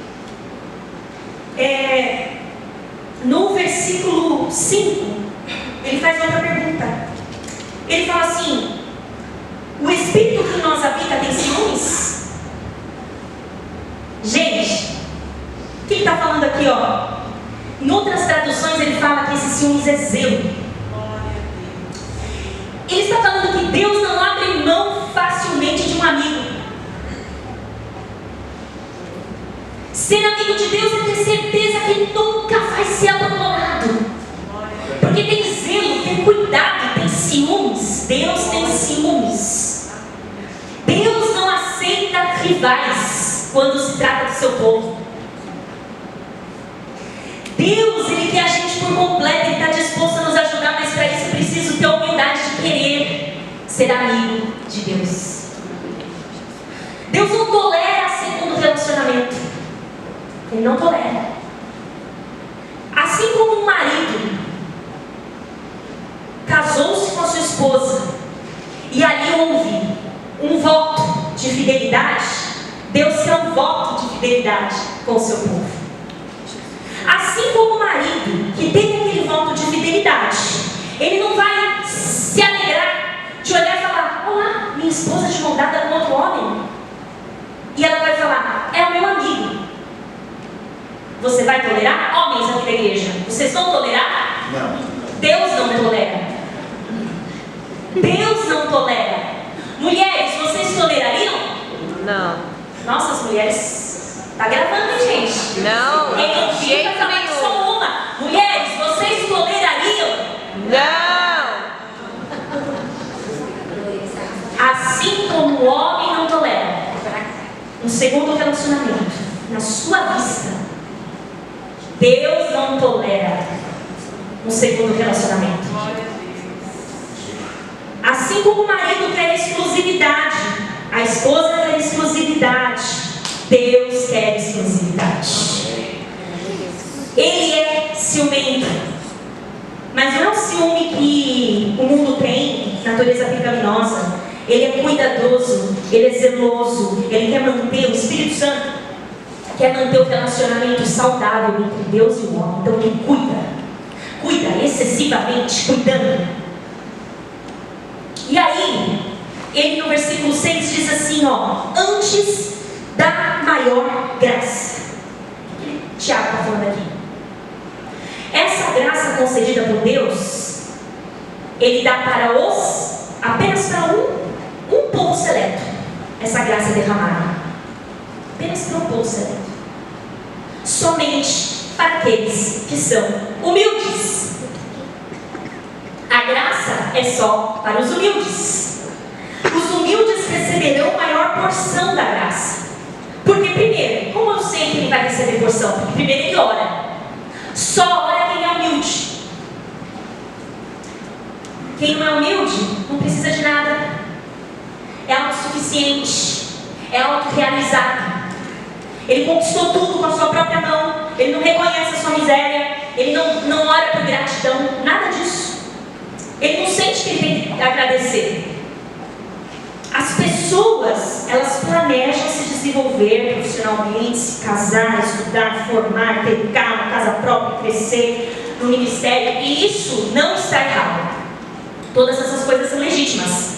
No versículo 5, ele faz outra pergunta. Ele fala assim: o espírito que em nós habita tem ciúmes? Gente, o que ele está falando aqui, ó? Em outras traduções ele fala que esse ciúmes é zelo. Ele está falando que Deus não abre mão facilmente de um amigo. Ser amigo de Deus é ter certeza que nunca vai ser abandonado, porque tem zelo, tem cuidado, tem ciúmes. Deus tem ciúmes. Deus não aceita rivais quando se trata do seu povo. Deus, Ele quer a gente por completo, Ele está disposto a nos ajudar, mas para isso eu preciso ter a humildade de querer ser amigo de Deus. Deus não tolera segundo relacionamento. Ele não tolera. Assim como um marido casou-se com a sua esposa e ali houve um voto de fidelidade, Deus quer um voto de fidelidade com o seu povo. Assim como o marido que tem aquele voto de fidelidade, ele não vai se alegrar de olhar e falar: olá, minha esposa de mão dada com outro homem. E ela vai falar: é o meu amigo. Você vai tolerar? Homens aqui da igreja, vocês vão tolerar? Não. Deus não tolera. Deus não tolera. Mulheres, vocês tolerariam? Não. Nossa, as mulheres... Tá gravando, hein, gente? Não. Quem não De fica, jeito fala que nenhum. só uma. Mulheres, vocês tolerariam? Não. Assim como o homem não tolera um segundo relacionamento na sua vista, Deus não tolera um segundo relacionamento. Assim como o marido quer exclusividade, a esposa quer exclusividade, Deus quer exclusividade. Ele é ciumento, mas não é o ciúme que o mundo tem, natureza pecaminosa. Ele é cuidadoso, ele é zeloso, ele quer manter, o Espírito Santo quer manter o relacionamento saudável entre Deus e o homem. Então ele cuida excessivamente, cuidando. E aí, ele no versículo 6 diz assim, ó: antes da maior graça. O que Tiago está falando aqui? Essa graça concedida por Deus, Ele dá para apenas para um povo seleto. Essa graça é derramada apenas para um povo seleto. Somente para aqueles que são humildes. A graça é só para os humildes. Os humildes receberão maior porção da graça. Porque primeiro, como eu sei que ele vai receber porção? Porque primeiro ele ora. Só ora quem é humilde. Quem não é humilde não precisa de nada. É autossuficiente. É autorrealizado. Ele conquistou tudo com a sua própria mão. Ele não reconhece a sua miséria. Ele não ora por gratidão. Nada disso. Ele não sente que ele tem que agradecer. As pessoas, elas planejam se desenvolver profissionalmente, se casar, estudar, formar, ter carro, casa própria, crescer no ministério. E isso não está errado. Todas essas coisas são legítimas.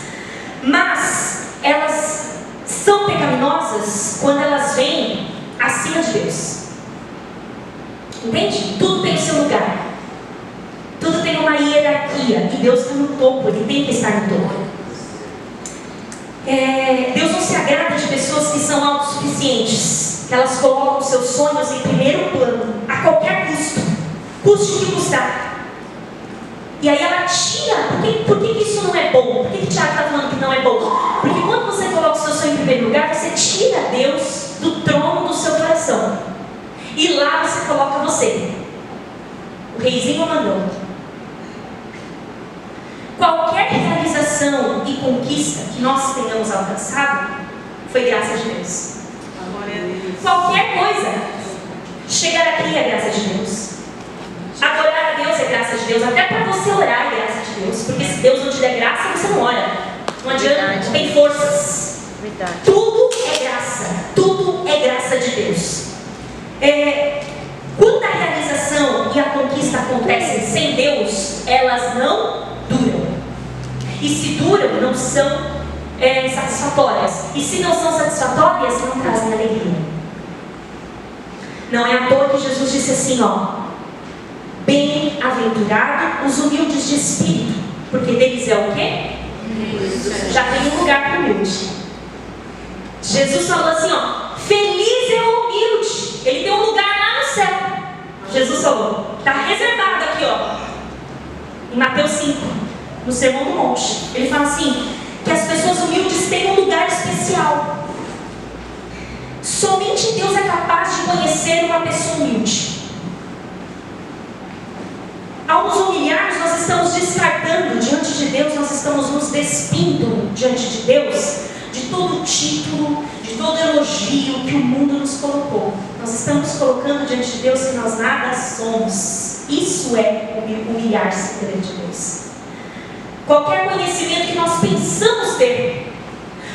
Mas elas são pecaminosas quando elas vêm acima de Deus. Entende? Tudo tem o seu lugar. Tudo tem uma hierarquia. E Deus está no topo. Ele tem que estar no topo. Deus não se agrada de pessoas que são autossuficientes, que elas colocam os seus sonhos em primeiro plano, a qualquer custo, custe o que custar. E aí ela tira. Por que isso não é bom? Por que o Tiago está falando que não é bom? Porque quando você coloca o seu sonho em primeiro lugar, você tira Deus do trono do seu coração. E lá você coloca você. O reizinho mandou. Qualquer realização e conquista que nós tenhamos alcançado foi graças a Deus. Qualquer coisa. Chegar aqui é graça de Deus. Adorar a Deus é graça de Deus. Até para você orar é graça de Deus. Porque se Deus não te der graça, você não ora. Não adianta, não tem forças. Verdade. Tudo é graça. Tudo é graça de Deus. Quando a realização e a conquista acontecem sem Deus, elas não duram. E se duram, não são satisfatórias. E se não são satisfatórias, não trazem alegria. Não é à toa que Jesus disse assim, bem-aventurado os humildes de espírito, porque deles é o quê? Já tem um lugar para humilde. Jesus falou assim, feliz é o humilde. Ele tem um lugar lá no céu. Jesus falou, está reservado aqui, em Mateus 5, no Sermão do Monte. Ele fala assim, que as pessoas humildes têm um lugar especial. Somente Deus é capaz de conhecer uma pessoa humilde. Ao nos humilharmos, nós estamos descartando diante de Deus, nós estamos nos despindo diante de Deus de todo título, de todo elogio que o mundo nos colocou. Nós estamos colocando diante de Deus que nós nada somos. Isso é humilhar-se perante Deus. Qualquer conhecimento que nós pensamos ter,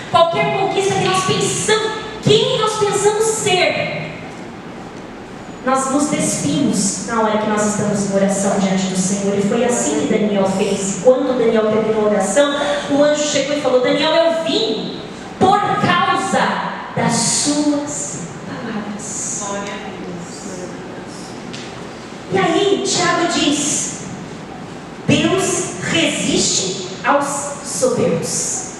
qualquer conquista que nós pensamos, quem nós pensamos ser, nós nos despimos na hora que nós estamos em oração diante do Senhor. E foi assim que Daniel fez. Quando Daniel terminou a oração, o anjo chegou e falou, Daniel, eu vim por causa das suas palavras. Glória a Deus. E aí Tiago diz, Deus resiste aos soberbos.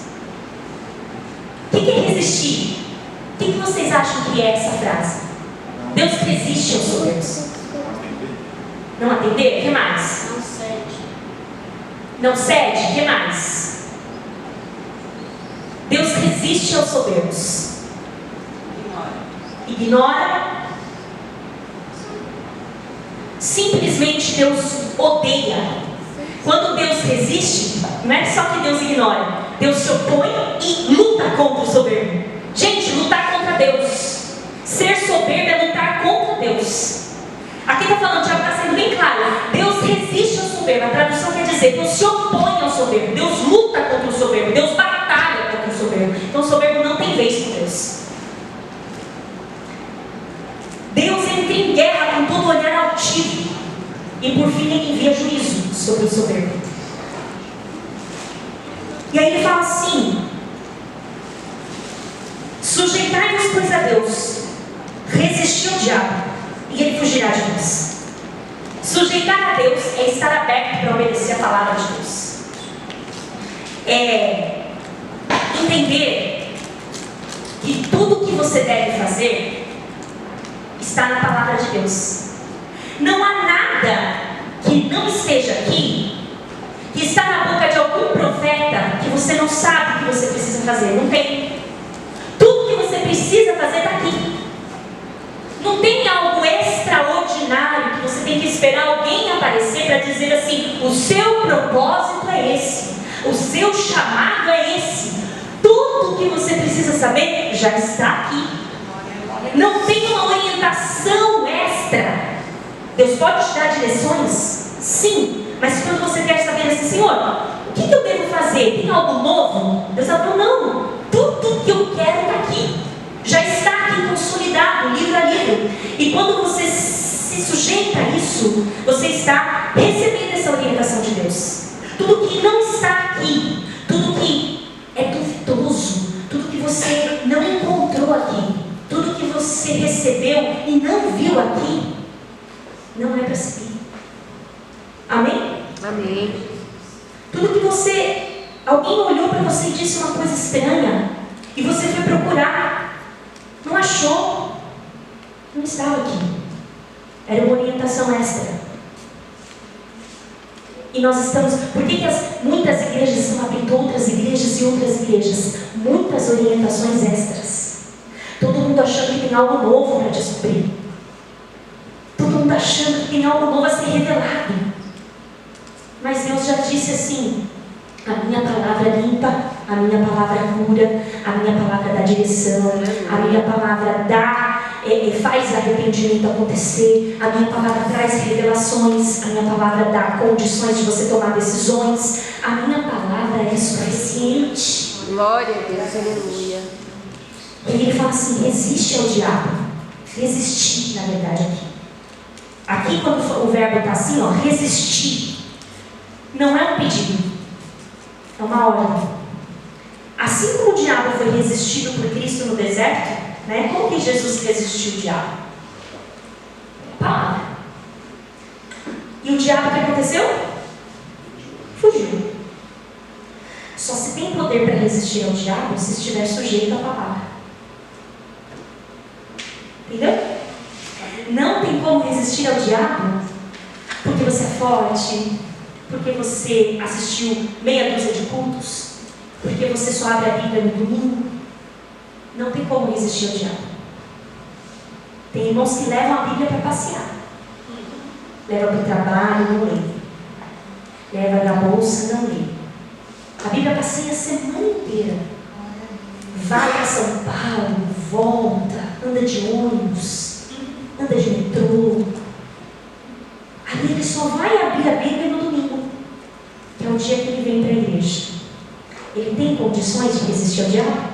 O que é resistir? O que vocês acham que é essa frase? Deus resiste aos soberbos. Não atender? O que mais? Não cede. Não cede? O que mais? Deus resiste aos soberbos. Ignora. Simplesmente Deus odeia. Quando Deus resiste, não é só que Deus ignora. Deus se opõe e luta contra o soberbo. Gente, lutar contra Deus. Ser soberbo é lutar contra Deus. Aqui está falando, Tiago está sendo bem claro. Deus resiste ao soberbo. A tradução quer dizer, Deus se opõe ao soberbo. Deus luta contra o soberbo. Deus batalha contra o soberbo. Então o soberbo não tem vez com Deus. Deus entra em guerra com todo olhar altivo. E por fim ele envia juízo sobre o soberbo. E aí ele fala assim, sujeitai-vos, pois, a Deus, resistir ao diabo, e ele fugirá de nós. Sujeitar a Deus é estar aberto para obedecer a palavra de Deus. É entender que tudo que você deve fazer está na palavra de Deus. Não há nada que não esteja aqui, que está na boca de algum profeta, que você não sabe o que você precisa fazer. Não tem. Tudo que você precisa fazer está aqui. Não tem algo extraordinário que você tem que esperar alguém aparecer para dizer assim, o seu propósito é esse, o seu chamado é esse. Tudo que você precisa saber já está aqui. Não tem uma orientação extra. Deus pode te dar direções? Sim. Mas quando você quer saber assim, Senhor, o que eu devo fazer? Tem algo novo? Deus falou, não. Tudo que eu quero está aqui. Já está aqui consolidado, livro a livro. E quando você se sujeita a isso, você está recebendo essa orientação de Deus. Tudo que não está aqui, tudo que é duvidoso, tudo que você não encontrou aqui, tudo que você recebeu e não viu aqui, não é para seguir. Amém? Amém. Tudo que alguém olhou para você e disse uma coisa estranha, e você foi procurar, não achou, não estava aqui. Era uma orientação extra. E nós estamos, por que muitas igrejas estão abrindo outras igrejas e outras igrejas? Muitas orientações extras. Todo mundo achando que tem algo novo para descobrir. Todo mundo achando que tem algo novo a ser revelado. Mas Deus já disse assim, a minha palavra limpa, a minha palavra cura, a minha palavra dá direção, a minha palavra dá faz arrependimento acontecer. A minha palavra traz revelações. A minha palavra dá condições de você tomar decisões. A minha palavra é suficiente. Glória a Deus, aleluia. E ele fala assim: resiste ao diabo. Resistir, na verdade, aqui quando o verbo está assim, ó, resistir, não é um pedido, é uma ordem. Assim como o diabo foi resistido por Cristo no deserto, né? Como que Jesus resistiu o diabo? A palavra. E o diabo, o que aconteceu? Fugiu. Só se tem poder para resistir ao diabo se estiver sujeito à palavra. Entendeu? Não tem como resistir ao diabo porque você é forte, porque você assistiu meia dúzia de cultos, porque você só abre a Bíblia no domingo. Não tem como resistir ao diabo. Tem irmãos que levam a Bíblia para passear. Leva para o trabalho, não lê. Leva na bolsa, não lê. A Bíblia passeia a semana inteira. Vai para São Paulo, volta, anda de ônibus, anda de metrô. Aí ele só vai abrir a Bíblia no domingo, que é o dia que ele vem para a igreja. Ele tem condições de resistir ao diabo?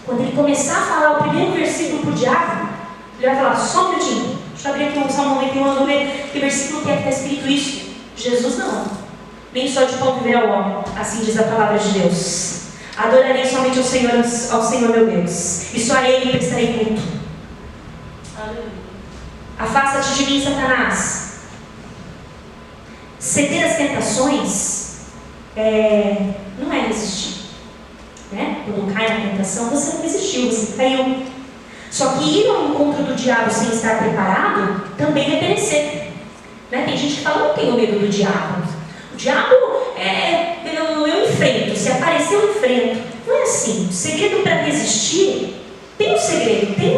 Quando ele começar a falar o primeiro versículo para o diabo, ele vai falar: só um minutinho, deixa eu abrir aqui um Salmo 91, vamos ver que versículo que está escrito isso. Jesus não. Nem só de pão viverá o homem, assim diz a palavra de Deus. Adorarei somente ao Senhor meu Deus, e só a Ele prestarei culto. Afasta-te de mim, Satanás. Ceder às tentações não é resistir, né? Quando cai na tentação, você não resistiu, você caiu. Só que ir ao encontro do diabo sem estar preparado também é perecer, né? Tem gente que fala: não tenho medo do diabo. O diabo eu enfrento, se aparecer eu enfrento. Não é assim. O segredo para resistir tem um segredo, tem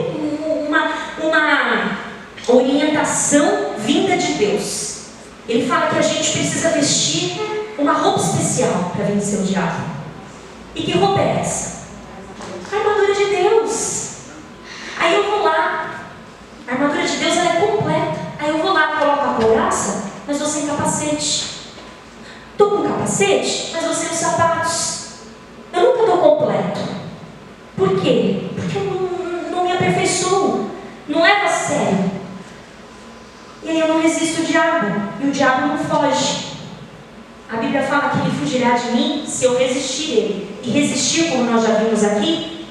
uma orientação vinda de Deus. Ele fala que a gente precisa vestir uma roupa especial para vencer o diabo. E que roupa é essa? A armadura de Deus. Aí eu vou lá, a armadura de Deus ela é completa. Aí eu vou lá, coloco a couraça, mas vou sem capacete. Estou com capacete, mas vou sem os sapatos. Eu nunca estou completo. Por quê? Porque eu não me aperfeiçoo, não levo a sério. E aí eu não resisto ao diabo, e o diabo não foge. A Bíblia fala que ele fugirá de mim se eu resistir ele. E resistir, como nós já vimos aqui,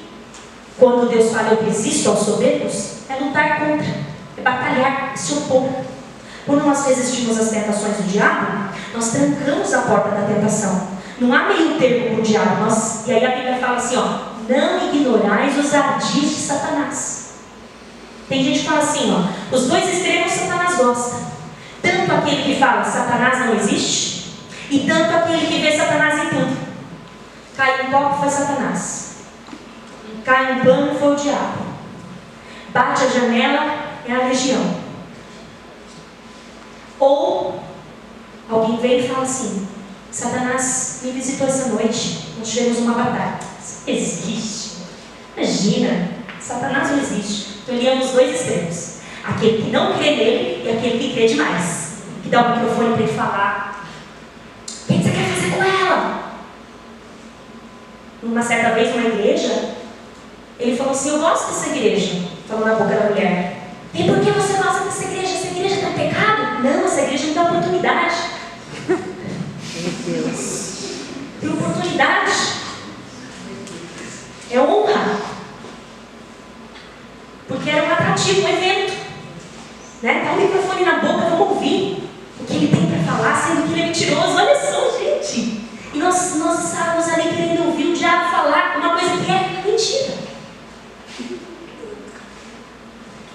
quando Deus fala eu resisto aos soberbos, é lutar contra, é batalhar, é se opor. Quando nós resistimos às tentações do diabo, nós trancamos a porta da tentação. Não há meio termo com o diabo. E aí a Bíblia fala assim, ó: não ignorais os ardis de Satanás. Tem gente que fala assim, ó: os dois extremos Satanás gosta. Tanto aquele que fala Satanás não existe, e tanto aquele que vê Satanás em tudo. Cai um copo, foi Satanás. Cai um pano, foi o diabo. Bate a janela, é a legião. Ou alguém vem e fala assim: Satanás me visitou essa noite, nós tivemos uma batalha. Isso não existe. Imagina, Satanás não existe. Então ele ama os dois extremos: aquele que não crê nele e aquele que crê demais, que dá o microfone para ele falar. O que você quer fazer com ela? Uma certa vez numa igreja, ele falou assim: eu gosto dessa igreja. Falou na boca da mulher: e por que você gosta dessa igreja? Essa igreja tem pecado? Não, essa igreja me dá oportunidade. Meu Deus. Tem oportunidade. É honra. Porque era um atrativo, um evento, né? Dá o microfone na boca, vamos ouvir o que ele tem para falar, sendo que ele é mentiroso. Olha só, gente. E nós estávamos ali querendo ouvir o diabo falar uma coisa que é mentira.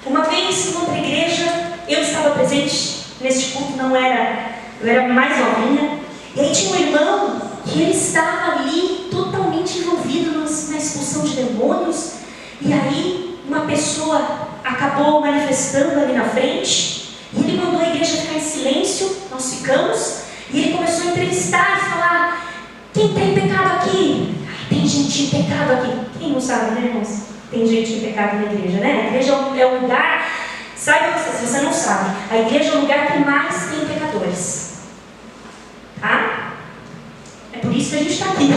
Uma vez em outra igreja, eu estava presente neste culto, eu era mais novinha, e aí tinha um irmão que ele estava ali totalmente envolvido na expulsão de demônios, e aí uma pessoa acabou manifestando ali na frente, e ele mandou a igreja ficar em silêncio, nós ficamos, e ele começou a entrevistar e falar: quem tem pecado aqui? Ai, tem gente em pecado aqui. Quem não sabe, né, irmãos? tem gente em pecado na igreja, né? A igreja é um lugar, saiba você, se você não sabe, a igreja é o lugar que mais tem pecadores. Tá? É por isso que a gente está aqui,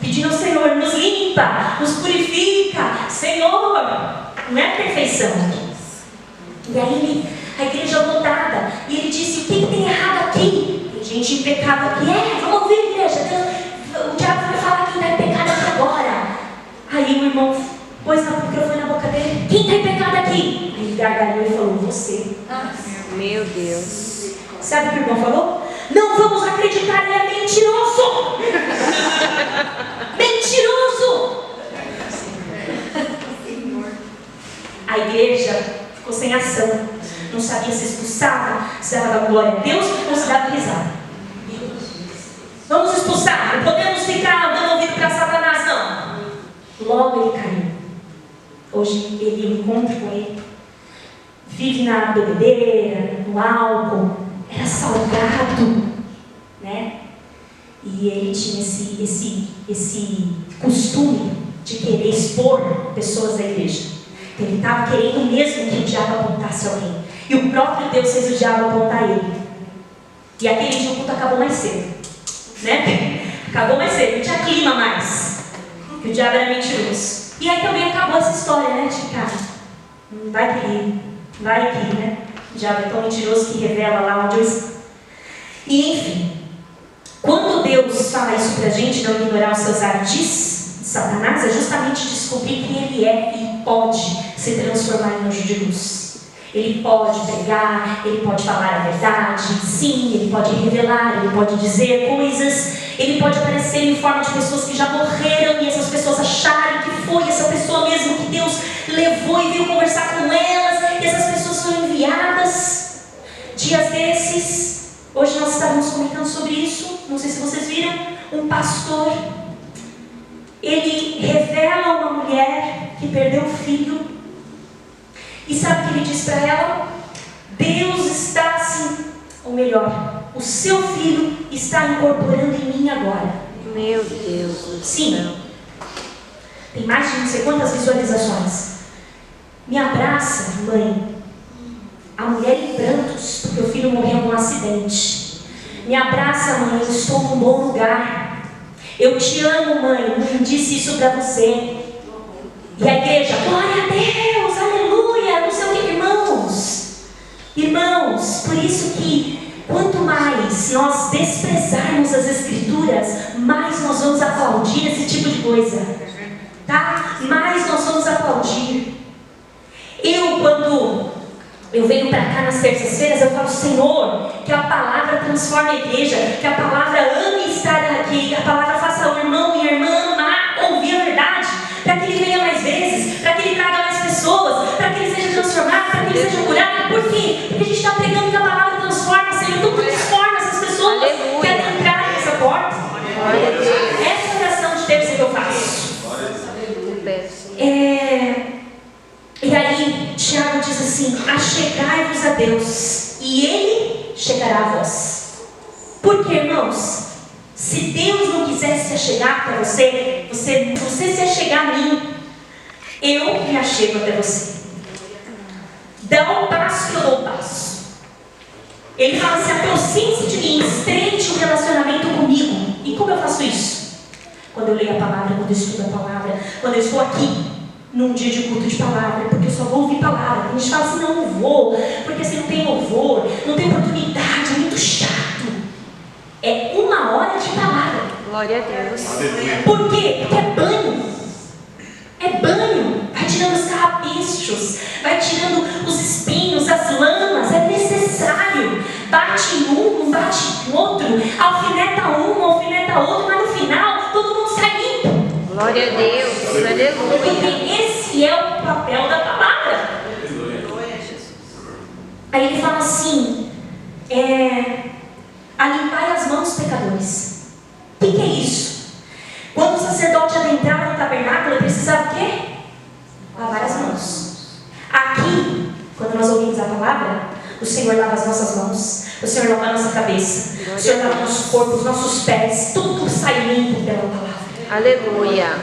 pedindo ao Senhor, nos limpa, nos purifica. Senhor, não é perfeição. E aí a igreja lotada, e ele disse: o que tem errado aqui? Tem gente em pecado aqui. Vamos ouvir, igreja. Deus, o diabo vai falar quem está em pecado aqui agora. Aí o irmão pôs o microfone na boca dele: quem está em pecado aqui? Aí ele gargalhou e falou: você. Meu Deus. Sabe o que o irmão falou? Não vamos acreditar, ele é mentiroso! Mentiroso! A igreja ficou sem ação. Não sabia se expulsava, se dava glória a Deus ou se dava risada. Vamos expulsar, não podemos ficar dando ouvido para Satanás, não. Logo ele caiu. Hoje eu encontro com ele. Vive na bebedeira, no álcool. Era salgado, né? E ele tinha esse costume de querer expor pessoas da igreja. Então, ele estava querendo mesmo que o diabo apontasse alguém. E o próprio Deus fez o diabo apontar ele. E aquele dia o culto acabou mais cedo, né? Acabou mais cedo, não tinha clima mais, que o diabo era mentiroso. E aí também acabou essa história, né? De cara, vai que, né? O diabo é tão mentiroso que revela lá onde eu estou. E enfim, quando Deus fala isso pra gente, não ignorar os seus ardis de Satanás, é justamente descobrir quem ele é e pode se transformar em anjo de luz. Ele pode pregar, ele pode falar a verdade, sim, ele pode revelar, ele pode dizer coisas, ele pode aparecer em forma de pessoas que já morreram e essas pessoas acharem que foi essa pessoa mesmo que Deus levou e veio conversar com elas, e essas pessoas foram enviadas. Dias desses, hoje nós estávamos comentando sobre isso, não sei se vocês viram, um pastor, ele revela uma mulher que perdeu o filho. E sabe o que ele diz para ela? Deus está assim, ou melhor, o seu filho está incorporando em mim agora. Meu Deus do céu. Sim. Tem mais de não sei quantas visualizações. Me abraça, mãe. A mulher em prantos, porque o filho morreu num acidente. Me abraça, mãe, eu estou num bom lugar. Eu te amo, mãe, não disse isso para você. E a igreja, glória a Deus, aleluia, não sei o que, irmãos. Irmãos, por isso que quanto mais nós desprezarmos as escrituras, mais nós vamos aplaudir esse tipo de coisa, tá? Mais nós vamos aplaudir. Quando eu venho para cá nas terças-feiras, eu falo: Senhor, que a palavra transforme a igreja, que a palavra ame estar aqui, que a palavra faça o irmão e a irmã amar, ouvir a verdade, para que ele venha mais vezes, para que ele traga mais pessoas, para que ele seja transformado, para que ele seja curado. Por quê? Porque a gente está pregando que a palavra transforma, Senhor. Então transforma essas pessoas que querem entrar nessa porta. Essa é a oração de terça que eu faço. E aí Tiago diz assim: achegai-vos a Deus e Ele chegará a vós. Porque, irmãos, se Deus não quisesse se achegar para você, você se achegar a mim, eu me achego até você. Dá um passo que eu dou um passo. Ele fala assim: aproxime-se de mim, estreite um relacionamento comigo. E como eu faço isso? Quando eu leio a palavra, quando eu estudo a palavra, quando eu estou aqui num dia de culto de palavra, porque eu só vou ouvir palavra. A gente fala assim: não vou, porque assim não tem louvor, não tem oportunidade, é muito chato. É 1 hora de palavra. Glória a Deus. Por quê? Porque é banho. É banho. Vai tirando os carrapichos, vai tirando os espinhos, as lamas. É necessário. Bate em um, não bate em outro, alfineta um, alfineta outro, mas no final todo mundo sai limpo. Glória a Deus. Aleluia. Porque esse é o papel da palavra. Aí ele fala assim: alimpai as mãos dos pecadores. O que é isso? Quando o sacerdote adentrava no tabernáculo, ele precisava o quê? Lavar as mãos. Aqui, quando nós ouvimos a palavra, o Senhor lava as nossas mãos, o Senhor lava a nossa cabeça, o Senhor lava o nosso corpo, os nossos pés, tudo sai limpo pela palavra. Aleluia.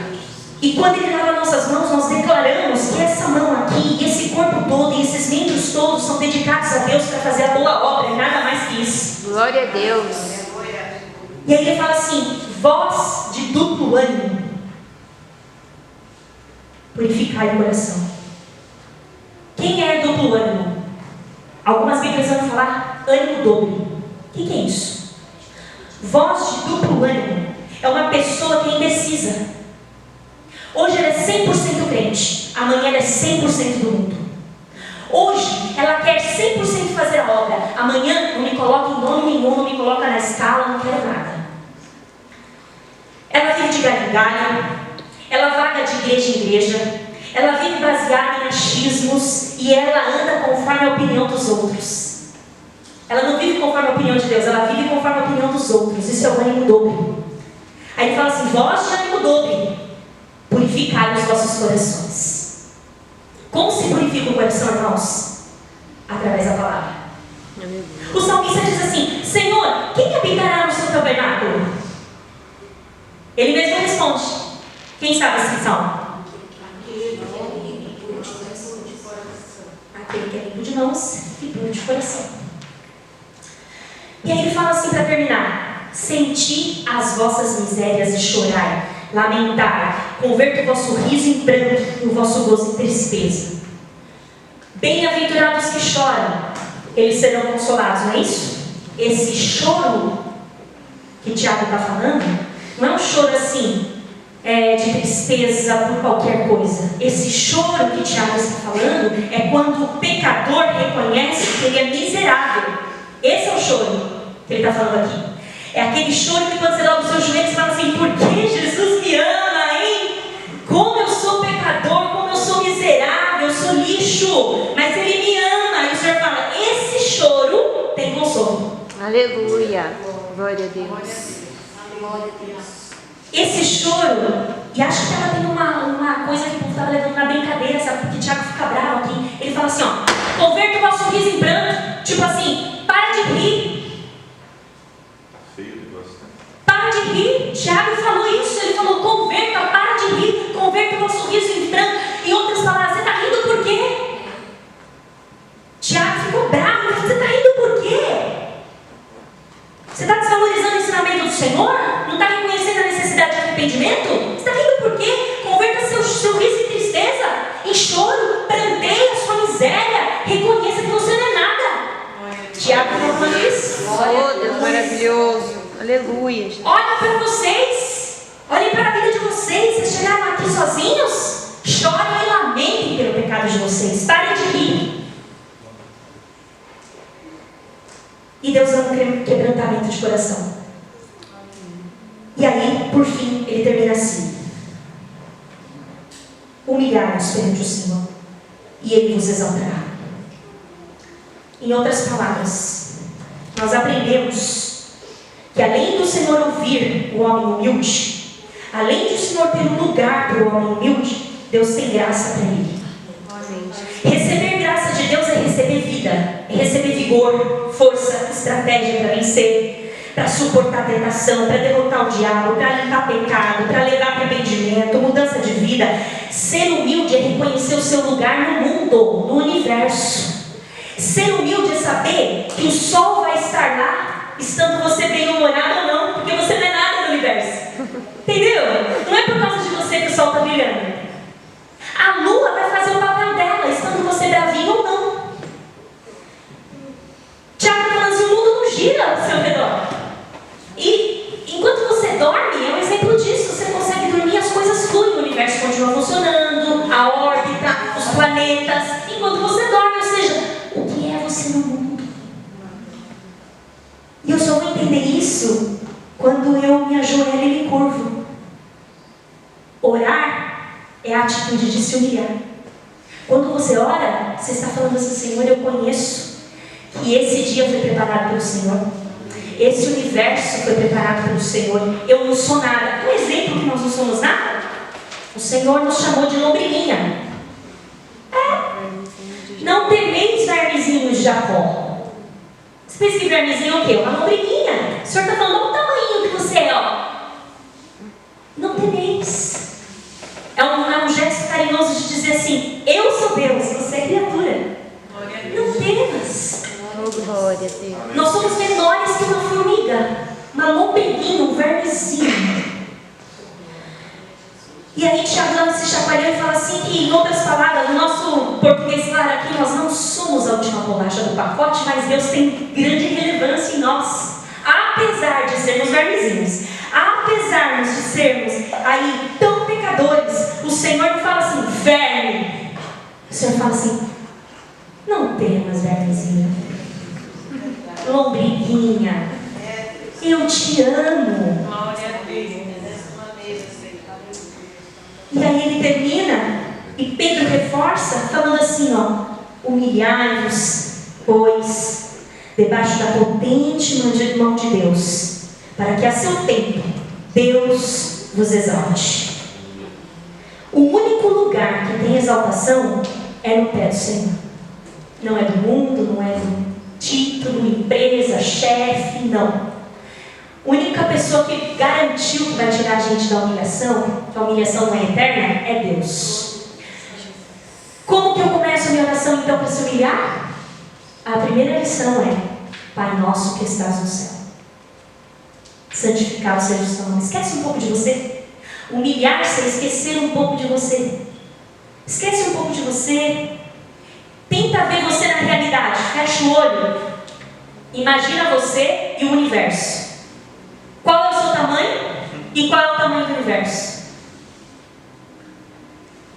E quando Ele lava nossas mãos, nós declaramos que essa mão aqui, e esse corpo todo, e esses membros todos são dedicados a Deus para fazer a boa obra, e nada mais que isso. Glória a Deus. E aí Ele fala assim: voz de duplo ânimo, purificai o coração. Quem é duplo ânimo? Algumas Bíblias vão falar ânimo dobre. O que é isso? Voz de duplo ânimo é uma pessoa que é indecisa. Hoje ela é 100% crente, amanhã ela é 100% do mundo. Hoje ela quer 100% fazer a obra, amanhã não me coloca em nome nenhum, não me coloca na escala, não quero nada. Ela vive de galho em galho, ela vaga de igreja em igreja, ela vive baseada em achismos e ela anda conforme a opinião dos outros. Ela não vive conforme a opinião de Deus, ela vive conforme a opinião dos outros. Isso é o ânimo dobre. Aí ele fala assim: voz de ânimo dobre, purificai os vossos corações. Como se purifica o coração, irmãos? Através da palavra. O salmista diz assim: Senhor, quem habitará no seu tabernáculo? Ele mesmo responde. Quem sabe esse salmo? Aquele que é limpo de mãos e puro de coração. E aí ele fala assim para terminar: senti as vossas misérias e chorai, lamentai, converta o vosso riso em pranto e o vosso gozo em tristeza. Bem-aventurados que choram, eles serão consolados, não é isso? Esse choro que Tiago está falando, não é um choro assim, de tristeza por qualquer coisa. Esse choro que Tiago está falando é quando o pecador reconhece que ele é miserável. Esse é o choro que ele está falando aqui. É aquele choro que quando você dobra os seus joelhos e fala assim: por que Jesus me ama, hein? Como eu sou pecador, como eu sou miserável, eu sou lixo, mas Ele me ama. E o Senhor fala: esse choro tem consolo. Aleluia. Glória a Deus. Esse choro, e acho que estava tendo uma coisa que o povo estava levando na brincadeira, sabe? Porque Tiago fica bravo aqui. Ele fala assim: ó, converta o vosso riso em pranto. Tipo assim, para de rir. Para de rir. Tiago falou isso. Ele falou: converta, para de rir. Converta o vosso riso em pranto. Em outras palavras, você está rindo por quê? Tiago ficou bravo. Você está rindo por quê? Você está desvalorizando o ensinamento do Senhor? Não está reconhecendo a necessidade de arrependimento? Você está rindo por quê? Converta seu riso em tristeza, em choro, pranteia a sua miséria, reconheça que você não é nada. Tiago está falando isso. Oh, Deus maravilhoso. Aleluia. Jesus. Olha para vocês, olhem para a vida de vocês. Vocês chegaram aqui sozinhos? Chorem e lamentem pelo pecado de vocês. Parem de rir. E Deus ama um quebrantamento de coração. E aí, por fim, ele termina assim: humilhai-vos perante o Senhor, e Ele vos exaltará. Em outras palavras, nós aprendemos que além do Senhor ouvir o homem humilde, além de o Senhor ter um lugar para o homem humilde, Deus tem graça para ele. Receber graça de Deus é receber vida, é receber vigor, força, estratégia para vencer, para suportar a tentação, para derrotar o diabo, para limpar pecado, para levar arrependimento, mudança de vida. Ser humilde é reconhecer o seu lugar no mundo, no universo. Ser humilde é saber que o sol vai estar lá, estando você bem-humorado ou não, porque você não é nada no universo. Entendeu? Não é por causa de você que o sol está brilhando. A lua vai fazer o papel dela, estando você bravinho ou não. Tiago está falando assim: o mundo não gira ao seu redor. E enquanto você dorme, é um exemplo disso. Você consegue dormir, as coisas fluem, o universo continua funcionando, a órbita, os planetas. Enquanto você dorme, ou seja, o que é você no mundo? E eu só vou entender isso quando eu me ajoelho e me curvo. Orar é a atitude de se humilhar. Quando você ora, você está falando assim: Senhor, eu conheço que esse dia foi preparado pelo Senhor. Esse universo foi preparado pelo Senhor. Eu não sou nada. Um exemplo que nós não somos nada. O Senhor nos chamou de lombriguinha. Não temeis vermezinhos de Jacó. Você pensa que vermezinho é o quê? Uma lombriguinha. O Senhor está falando: olha o tamanho que você é, ó. Não temeis. É carinhoso de dizer assim: eu sou Deus, você é criatura. Não temas. Oh, glória a Deus. Nós somos menores que uma formiga, uma lombriguinha, um vermezinho. E aí Tiago dá se chacoalhando e fala assim que, em outras palavras, no nosso português claro aqui, nós não somos a última bolacha do pacote, mas Deus tem grande relevância em nós. Apesar de sermos vermezinhos, apesar de sermos aí tão pecadores, o Senhor não fala assim: verme. O Senhor fala assim: não temas, vermezinho, lombriguinha, eu te amo. E aí ele termina, e Pedro reforça, falando assim, ó: humilhai-vos, pois, debaixo da potente mão de Deus, para que a seu tempo Deus vos exalte. O único lugar que tem exaltação é no pé do Senhor. Não é do mundo, não é do título, empresa, chefe, não. A única pessoa que garantiu que vai tirar a gente da humilhação, que a humilhação não é eterna, é Deus. Como que eu começo a minha oração então para se humilhar? A primeira lição é: Pai nosso que estás no céu, santificado seja o seu nome. Esquece um pouco de você. Humilhar-se é esquecer um pouco de você. Esquece um pouco de você. Tenta ver você na realidade. Fecha o olho. Imagina você e o universo. Qual é o seu tamanho e qual é o tamanho do universo?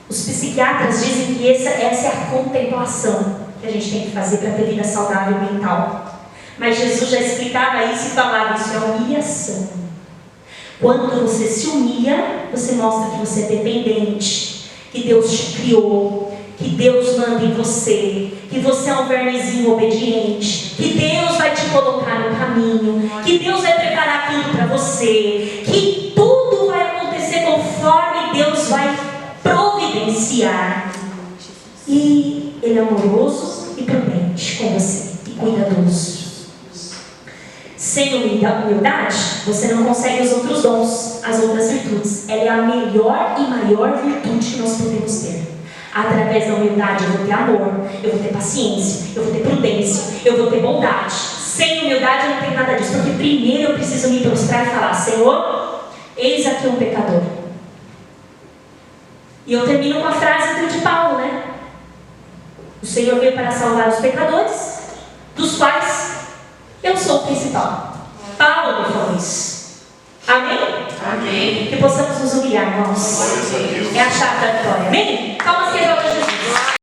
Os psiquiatras dizem que essa é a contemplação que a gente tem que fazer para ter vida saudável mental. Mas Jesus já explicava isso e falava: isso é humilhação. Quando você se humilha, você mostra que você é dependente, que Deus te criou, que Deus manda em você, que você é um vermezinho obediente, que Deus vai te colocar no caminho, que Deus vai preparar tudo para você, que tudo vai acontecer conforme Deus vai providenciar. E Ele é amoroso e prudente com você, e cuidadoso. Sem humildade, você não consegue os outros dons, as outras virtudes. Ela é a melhor e maior virtude que nós podemos ter. Através da humildade eu vou ter amor, eu vou ter paciência, eu vou ter prudência, eu vou ter bondade. Sem humildade eu não tenho nada disso, porque primeiro eu preciso me prostrar e falar: Senhor, eis aqui um pecador. E eu termino com a frase de Paulo, né? O Senhor veio para salvar os pecadores, dos quais eu sou o principal. Paulo me falou isso. Amém? Amém. Que possamos nos humilhar, irmãos. É a chave da vitória. Amém?